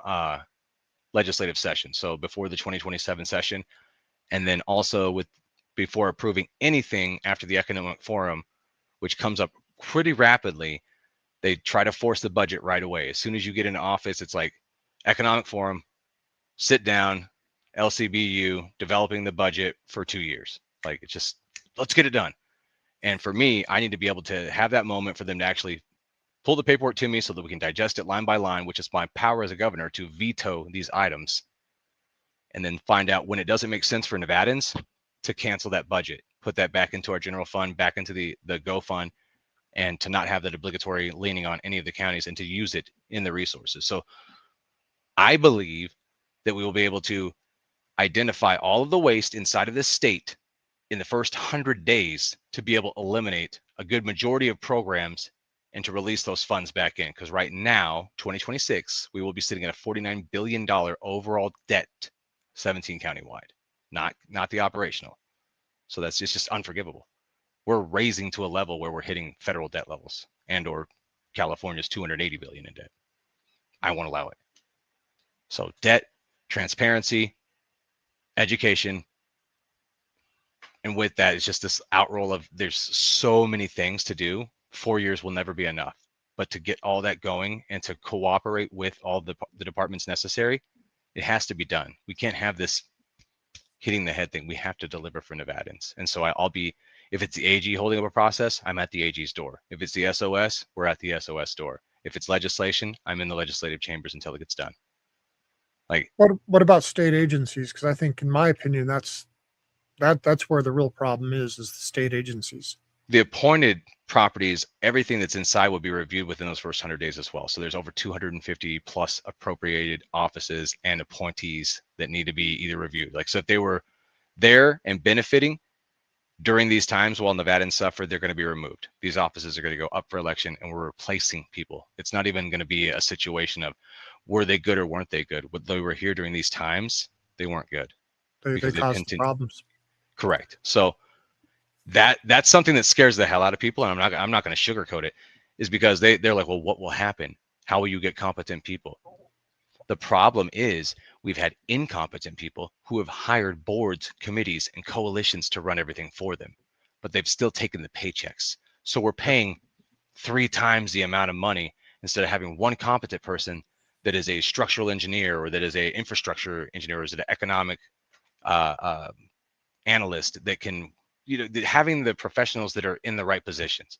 legislative session. So before the 2027 session, and then also before approving anything after the economic forum, which comes up pretty rapidly, they try to force the budget right away. As soon as you get into office, it's like economic forum, sit down, LCBU, developing the budget for 2 years. Like it's just, let's get it done. And for me, I need to be able to have that moment for them to actually pull the paperwork to me so that we can digest it line by line, which is my power as a governor to veto these items, and then find out when it doesn't make sense for Nevadans to cancel that budget, put that back into our general fund, back into the GO fund, and to not have that obligatory leaning on any of the counties and to use it in the resources. So I believe that we will be able to identify all of the waste inside of this state in the first 100 days to be able to eliminate a good majority of programs and to release those funds back in. Because right now, 2026, we will be sitting at a $49 billion overall debt, 17 countywide, not the operational. So that's just unforgivable. We're raising to a level where we're hitting federal debt levels and or California's 280 billion in debt. I won't allow it. So debt, transparency, education, and with that, it's just this outroll of there's so many things to do. 4 years will never be enough. But to get all that going and to cooperate with all the departments necessary, it has to be done. We can't have this hitting the head thing. We have to deliver for Nevadans. And so I'll be, if it's the AG holding up a process, I'm at the AG's door. If it's the SOS, we're at the SOS door. If it's legislation, I'm in the legislative chambers until it gets done. Like, what about state agencies? Because I think, in my opinion, that's where the real problem is the state agencies. The appointed properties, everything that's inside will be reviewed within those first 100 days as well. So there's over 250 plus appropriated offices and appointees that need to be either reviewed. Like, so if they were there and benefiting during these times while Nevadans suffered, they're going to be removed. These offices are going to go up for election and we're replacing people. It's not even going to be a situation of were they good or weren't they good? When they were here during these times, they weren't good. They caused problems. Correct. So that's something that scares the hell out of people, and I'm not going to sugarcoat it, is because they're like, well, what will happen? How will you get competent people? The problem is we've had incompetent people who have hired boards, committees, and coalitions to run everything for them, but they've still taken the paychecks. So we're paying 3 times the amount of money instead of having one competent person that is a structural engineer or that is a infrastructure engineer or is an economic analyst that can, having the professionals that are in the right positions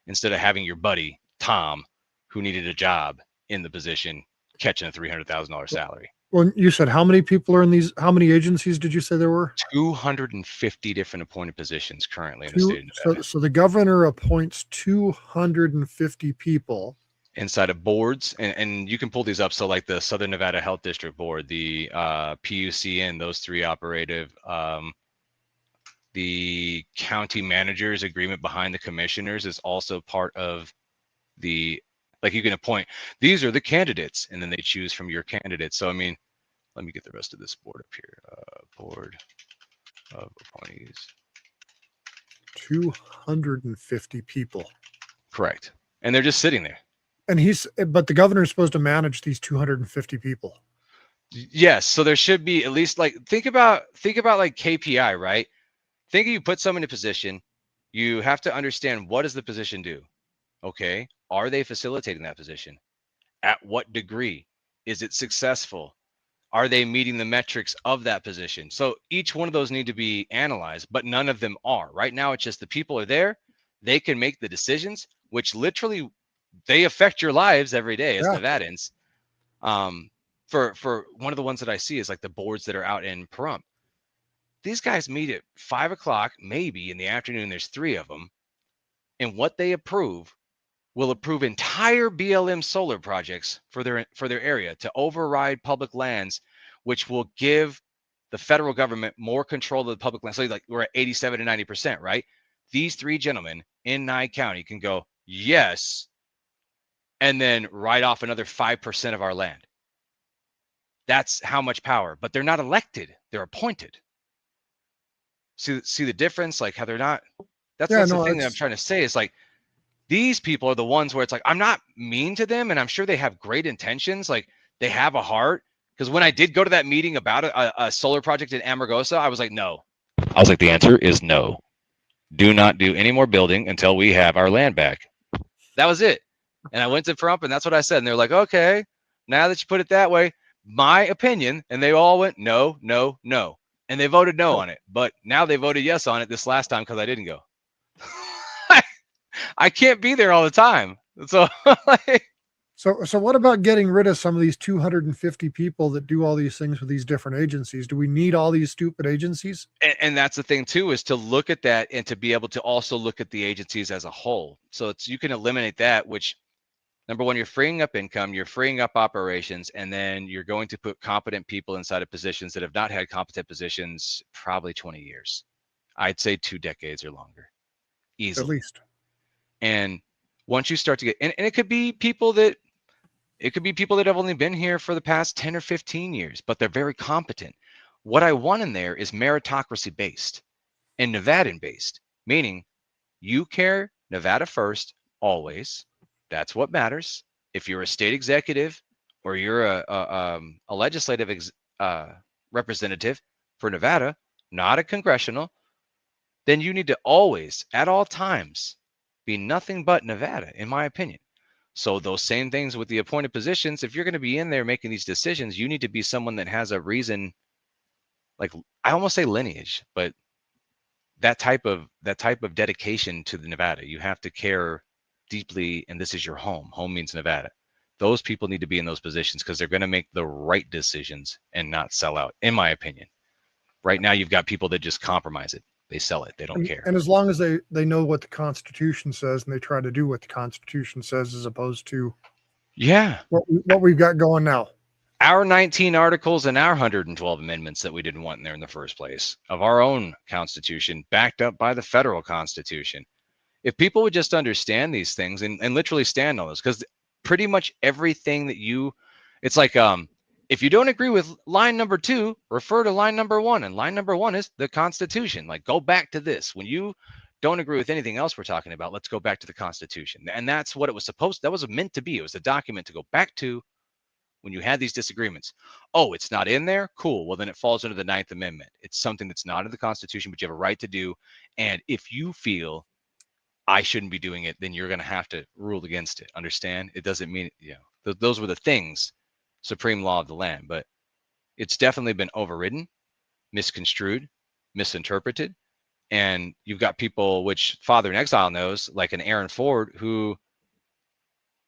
instead of having your buddy Tom who needed a job in the position catching a $300,000 salary. Well, you said how many people are in these? How many agencies did you say there were? 250 different appointed positions currently in the state of Nevada. So the governor appoints 250 people inside of boards, and you can pull these up. So like the Southern Nevada Health District Board, the PUCN, those 3 operative, the county manager's agreement behind the commissioners is also part of the, like you can appoint, these are the candidates, and then they choose from your candidates. So, I mean, let me get the rest of this board up here. Board of appointees. 250 people. Correct. And they're just sitting there. And but the governor is supposed to manage these 250 people. Yes. So there should be at least, like, think about like KPI, right? Think if you put someone in a position, you have to understand, what does the position do? Okay. Are they facilitating that position? At what degree? Is it successful? Are they meeting the metrics of that position? So each one of those need to be analyzed, but none of them are. Right now, it's just the people are there. They can make the decisions, which literally they affect your lives every day as Nevadans. For one of the ones that I see is like the boards that are out in Pahrump. These guys meet at 5 o'clock, maybe in the afternoon. There's 3 of them. And what they approve will approve entire BLM solar projects for their area to override public lands, which will give the federal government more control of the public land. So like we're at 87 to 90%, right? These 3 gentlemen in Nye County can go, yes, and then write off another 5% of our land. That's how much power, but they're not elected, they're appointed. See the difference? Like how they're not, that's the thing that I'm trying to say is like, these people are the ones where it's like, I'm not mean to them, and I'm sure they have great intentions. Like they have a heart. Because when I did go to that meeting about a solar project in Amargosa, I was like, no. I was like, the answer is no. Do not do any more building until we have our land back. That was it. And I went to Pahrump, and that's what I said. And they're like, okay, now that you put it that way, my opinion. And they all went, no, no, no. And they voted no on it. But now they voted yes on it this last time because I didn't go. I can't be there all the time. So like, So what about getting rid of some of these 250 people that do all these things with these different agencies? Do we need all these stupid agencies? And that's the thing too, is to look at that and to be able to also look at the agencies as a whole. So you can eliminate that, which number one, you're freeing up income, you're freeing up operations, and then you're going to put competent people inside of positions that have not had competent positions probably 20 years. I'd say 2 decades or longer, At easily. least. And once you start to get, and it could be people that have only been here for the past 10 or 15 years, but they're very competent. What I want in there is meritocracy based and Nevadan based, meaning you care Nevada first, always. That's what matters. If you're a state executive or you're a legislative representative for Nevada, not a congressional, then you need to always, at all times, be nothing but Nevada, in my opinion. So those same things with the appointed positions, if you're going to be in there making these decisions, you need to be someone that has a reason, like I almost say lineage, but that type of dedication to the Nevada. You have to care deeply, and this is your home. Home means Nevada. Those people need to be in those positions because they're going to make the right decisions and not sell out, in my opinion. Right now, you've got people that just compromise it. They sell it. They don't care. And as long as they know what the Constitution says and they try to do what the Constitution says, as opposed to what we've got going now. Our 19 articles and our 112 amendments that we didn't want in there in the first place of our own Constitution, backed up by the federal Constitution. If people would just understand these things and literally stand on those, because pretty much everything that it's like, if you don't agree with line number 2, refer to line number 1. And line number 1 is the Constitution. Like, go back to this. When you don't agree with anything else we're talking about, let's go back to the Constitution. And that's what it was that was meant to be. It was a document to go back to when you had these disagreements. Oh, it's not in there? Cool. Well, then it falls under the 9th Amendment. It's something that's not in the Constitution, but you have a right to do. And if you feel I shouldn't be doing it, then you're going to have to rule against it. Understand? It doesn't mean, those were the things, supreme law of the land, but it's definitely been overridden, misconstrued, misinterpreted. And you've got people, which Father in Exile knows, like an Aaron Ford, who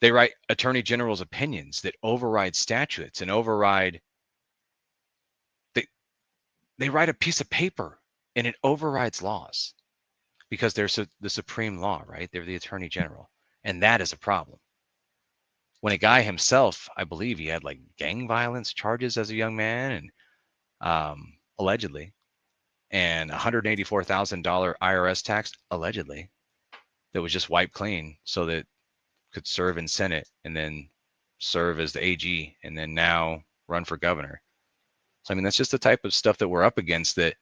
they write attorney general's opinions that override statutes and override. They write a piece of paper and it overrides laws because they're the supreme law, right? They're the attorney general. And that is a problem. When a guy himself, I believe he had like gang violence charges as a young man and allegedly, and $184,000 IRS tax allegedly that was just wiped clean so that could serve in Senate and then serve as the AG and then now run for governor. So, I mean, that's just the type of stuff that we're up against, that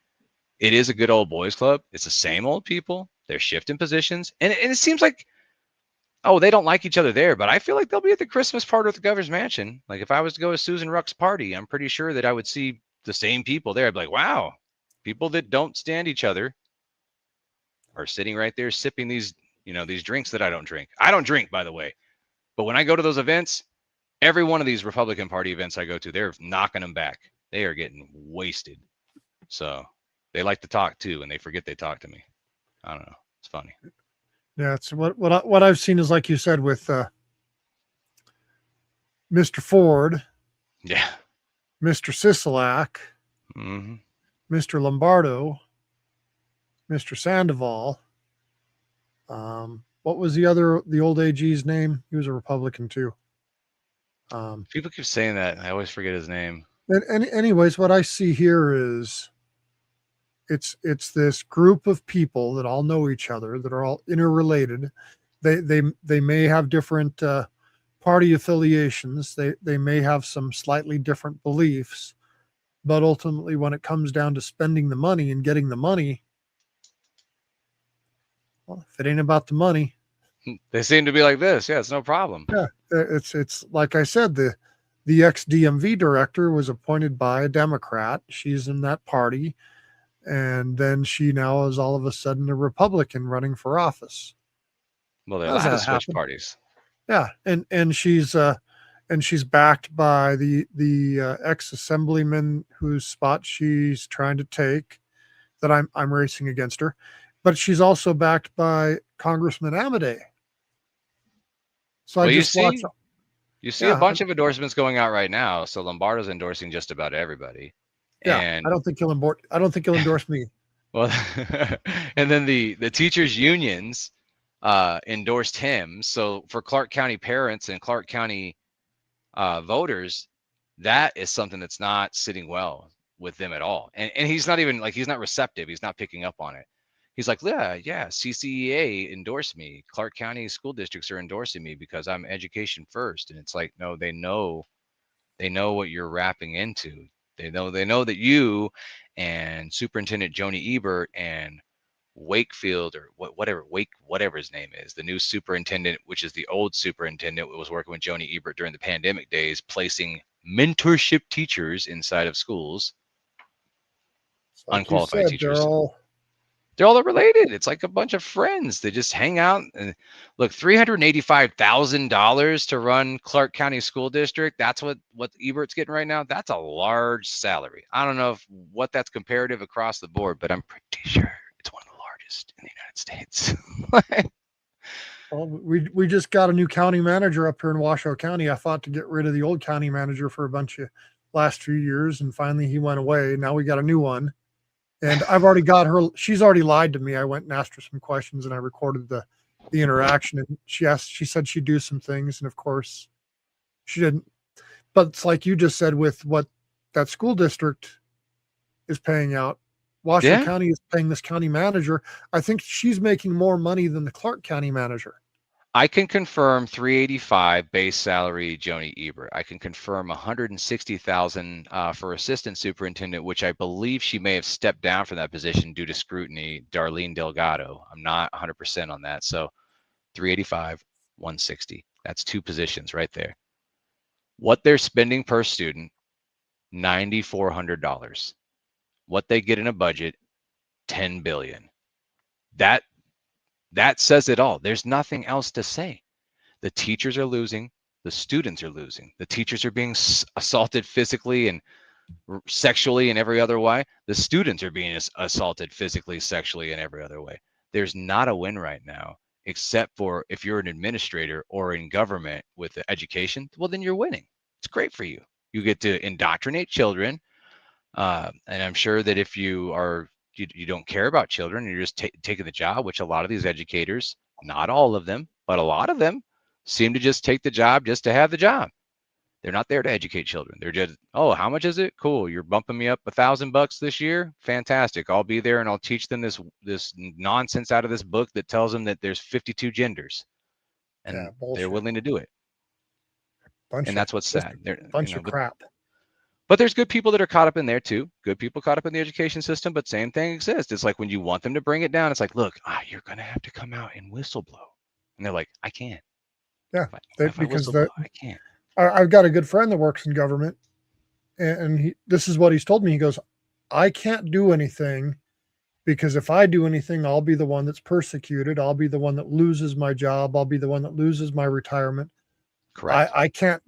it is a good old boys club. It's the same old people. They're shifting positions. And it seems like, oh, they don't like each other there, but I feel like they'll be at the Christmas party at the governor's mansion. Like if I was to go to Susan Ruck's party, I'm pretty sure that I would see the same people there. I'd be like, wow, people that don't stand each other are sitting right there sipping these drinks that I don't drink. I don't drink, by the way. But when I go to those events, every one of these Republican Party events I go to, they're knocking them back. They are getting wasted. So they like to talk too, and they forget they talk to me. I don't know. It's funny. Yeah, it's what I've seen is, like you said, with Mr. Ford, Yeah, Mr. Sisolak, Mr. Lombardo, Mr. Sandoval. What was the old AG's name? He was a Republican too. People keep saying that. I always forget his name. And anyways, what I see here is it's this group of people that all know each other, that are all interrelated. They may have different party affiliations. They may have some slightly different beliefs, but ultimately, when it comes down to spending the money and getting the money, well, if it ain't about the money, they seem to be like this. Yeah, it's no problem. Yeah, it's like I said, the ex-DMV director was appointed by a Democrat. She's in that party, and then she now is all of a sudden a Republican running for office. Well, they're allowed to switch parties. Yeah, and she's backed by the ex-assemblyman whose spot she's trying to take, that I'm racing against her, but she's also backed by Congressman Amadei. So well, I just watch. You see a Yeah, bunch of endorsements going out right now. So Lombardo's endorsing just about everybody. yeah. And I don't think he'll endorse me. well, and then the teachers unions endorsed him. So for Clark County parents and Clark County voters, that is something that's not sitting well with them at all. And he's not even like, he's not receptive. He's not picking up on it. He's like, yeah, CCEA endorsed me. Clark County school districts are endorsing me because I'm education first. And it's like, no, they know what you're wrapping into. They know that you and Superintendent Joni Ebert and Wakefield or whatever his name is, the new superintendent, which is the old superintendent, was working with Joni Ebert during the pandemic days, placing mentorship teachers inside of schools, It's like you unqualified said, teachers. They're all related. It's like a bunch of friends. They just hang out and look. $385,000 to run Clark County School District. That's what Ebert's getting right now. That's a large salary. I don't know what that's comparative across the board, but I'm pretty sure it's one of the largest in the United States. well, we just got a new county manager up here in Washoe County. I fought to get rid of the old county manager for a bunch of last few years, and finally he went away. Now we got a new one. And I've already got her. She's already lied to me. I went and asked her some questions, and I recorded the interaction. And she said she'd do some things, and of course, she didn't. But it's like you just said with what that school district is paying out. Washoe Yeah. County is paying this county manager. I think she's making more money than the Clark County manager. I can confirm 385 base salary Joni Ebert. I can confirm 160,000 for assistant superintendent, which I believe she may have stepped down from that position due to scrutiny, Darlene Delgado. I'm not 100% on that. So 385, 160. That's two positions right there. What they're spending per student, $9,400. What they get in a budget, $10 billion. That says it all. There's nothing else to say. The teachers are losing. The students are losing. The teachers are being assaulted physically and sexually and every other way. The students are being assaulted physically, sexually, and every other way. There's not a win right now, except for if you're an administrator or in government with education, well, then you're winning. It's great for you. You get to indoctrinate children. And I'm sure that if you don't care about children, you're just taking the job, which a lot of these educators, not all of them, but a lot of them seem to just take the job just to have the job. They're not there to educate children. They're just, oh, how much is it? Cool. You're bumping me up $1,000 this year. Fantastic. I'll be there and I'll teach them this nonsense out of this book that tells them that there's 52 genders, and they're willing to do it. And that's what's sad. They're bunch of crap. But there's good people that are caught up in there too. Good people caught up in the education system, but same thing exists. It's like when you want them to bring it down, it's like, look, you're going to have to come out and whistle blow. And they're like, I can't. Yeah, because I can't. I've got a good friend that works in government, and this is what he's told me. He goes, I can't do anything because if I do anything, I'll be the one that's persecuted. I'll be the one that loses my job. I'll be the one that loses my retirement. Correct. I can't.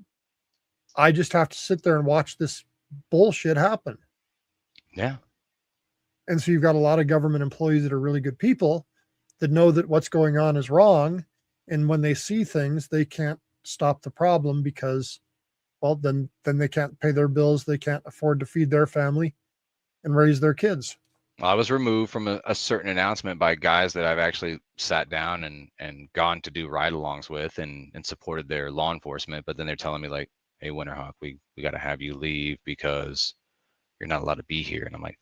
I just have to sit there and watch this bullshit happen. Yeah. And so you've got a lot of government employees that are really good people that know that what's going on is wrong. And when they see things, they can't stop the problem because, well, then they can't pay their bills. They can't afford to feed their family and raise their kids. I was removed from a certain announcement by guys that I've actually sat down and gone to do ride-alongs with and supported their law enforcement. But then they're telling me like, hey, Winterhawk, we got to have you leave because you're not allowed to be here. And I'm like,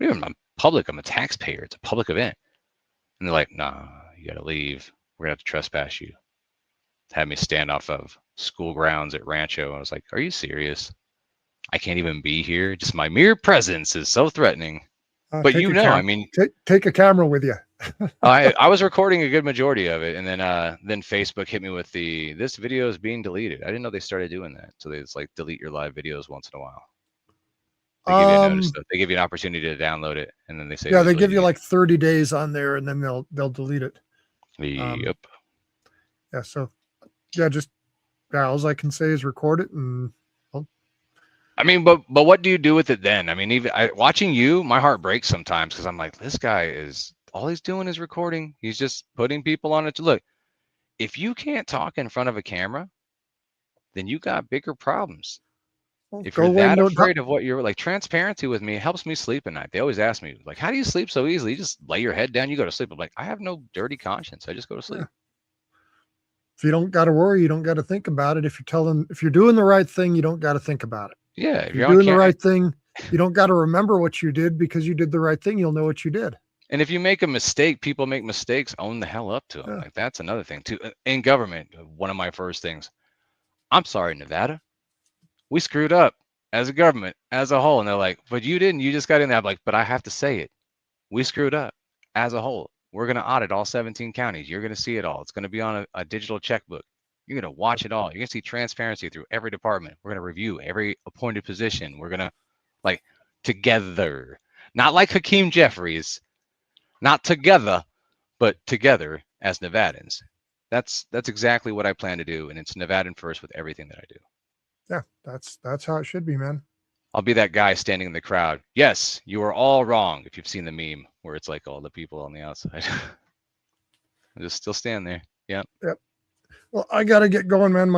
I'm public. I'm a taxpayer. It's a public event. And they're like, nah, you got to leave. We're going to have to trespass you. Had me stand off of school grounds at Rancho. I was like, are you serious? I can't even be here. Just my mere presence is so threatening. But I mean, take a camera with you. I was recording a good majority of it, and then Facebook hit me with this video is being deleted. I didn't know they started doing that. So they just like delete your live videos once in a while. They give you a notice. They give you an opportunity to download it, and then they say, yeah, they give you like 30 days on there, and then they'll delete it. Yep. Yeah. So all I can say is record it and. I mean, but what do you do with it then? I mean, even watching you, my heart breaks sometimes because I'm like, this guy is all he's doing is recording. He's just putting people on it to look. If you can't talk in front of a camera, then you got bigger problems. Well, If go you're away and that don't talk. afraid of what you're like, transparency with me helps me sleep at night. They always ask me, like, how do you sleep so easily? You just lay your head down, you go to sleep. I'm like, I have no dirty conscience. I just go to sleep. Yeah. If you don't got to worry, you don't got to think about it. If you're doing the right thing, you don't got to think about it. Yeah. If If you're you're on doing the camera, right thing, you don't got to remember what you did because you did the right thing. You'll know what you did. and if you make a mistake, people make mistakes, own the hell up to them. Yeah. Like, that's another thing too. In government, one of my first things, I'm sorry, Nevada, we screwed up as a government, as a whole. And they're like, but you didn't, you just got in there. I'm like, but I have to say it. We screwed up as a whole. We're going to audit all 17 counties. You're going to see it all. It's going to be on a digital checkbook. You're going to watch it all. You're going to see transparency through every department. We're going to review every appointed position. We're going to, like, together, not like Hakeem Jeffries, not together, but together as Nevadans. That's exactly what I plan to do. And it's Nevadan first with everything that I do. Yeah, that's how it should be, man. I'll be that guy standing in the crowd. Yes, you are all wrong. If you've seen the meme where it's like all the people on the outside, I just still stand there. Yeah. Yep. Well, I got to get going, man.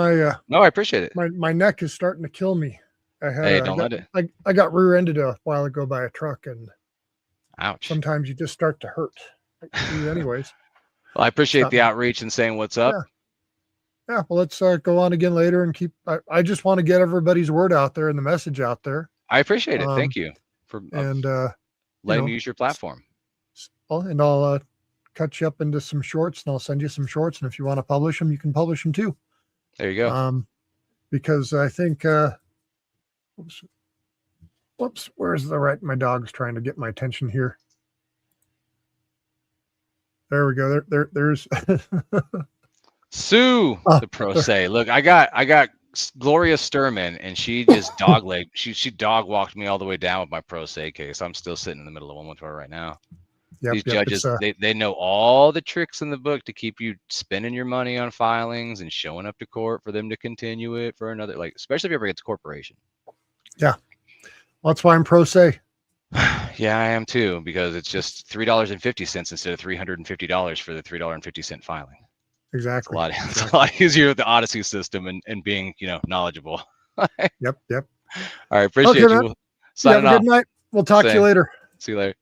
No, I appreciate it. My neck is starting to kill me. Hey, don't let it. I got rear-ended a while ago by a truck, and Ouch. sometimes you just start to hurt. Anyways. Well, I appreciate Stop the me. outreach and saying what's up. Yeah. Well, let's go on again later and keep. I just want to get everybody's word out there and the message out there. I appreciate it. Thank you for letting me use your platform. And I'll cut you up into some shorts, and I'll send you some shorts. And if you want to publish them, you can publish them too. There you go. Because I think, whoops, where's the right? My dog's trying to get my attention here. There we go. There's Sue, the pro se. Look, I got Gloria Sturman, and she just she dog walked me all the way down with my pro se case. I'm still sitting in the middle of one with her right now. These judges, they know all the tricks in the book to keep you spending your money on filings and showing up to court for them to continue it for another, like, especially if you ever get to corporation. Yeah. Well, that's why I'm pro se. Yeah, I am too, because it's just $3.50 instead of $350 for the $3.50 filing. Exactly. It's a lot easier with the Odyssey system and being, knowledgeable. Yep. All right. Appreciate you. Have a good night. We'll talk to you later. See you later.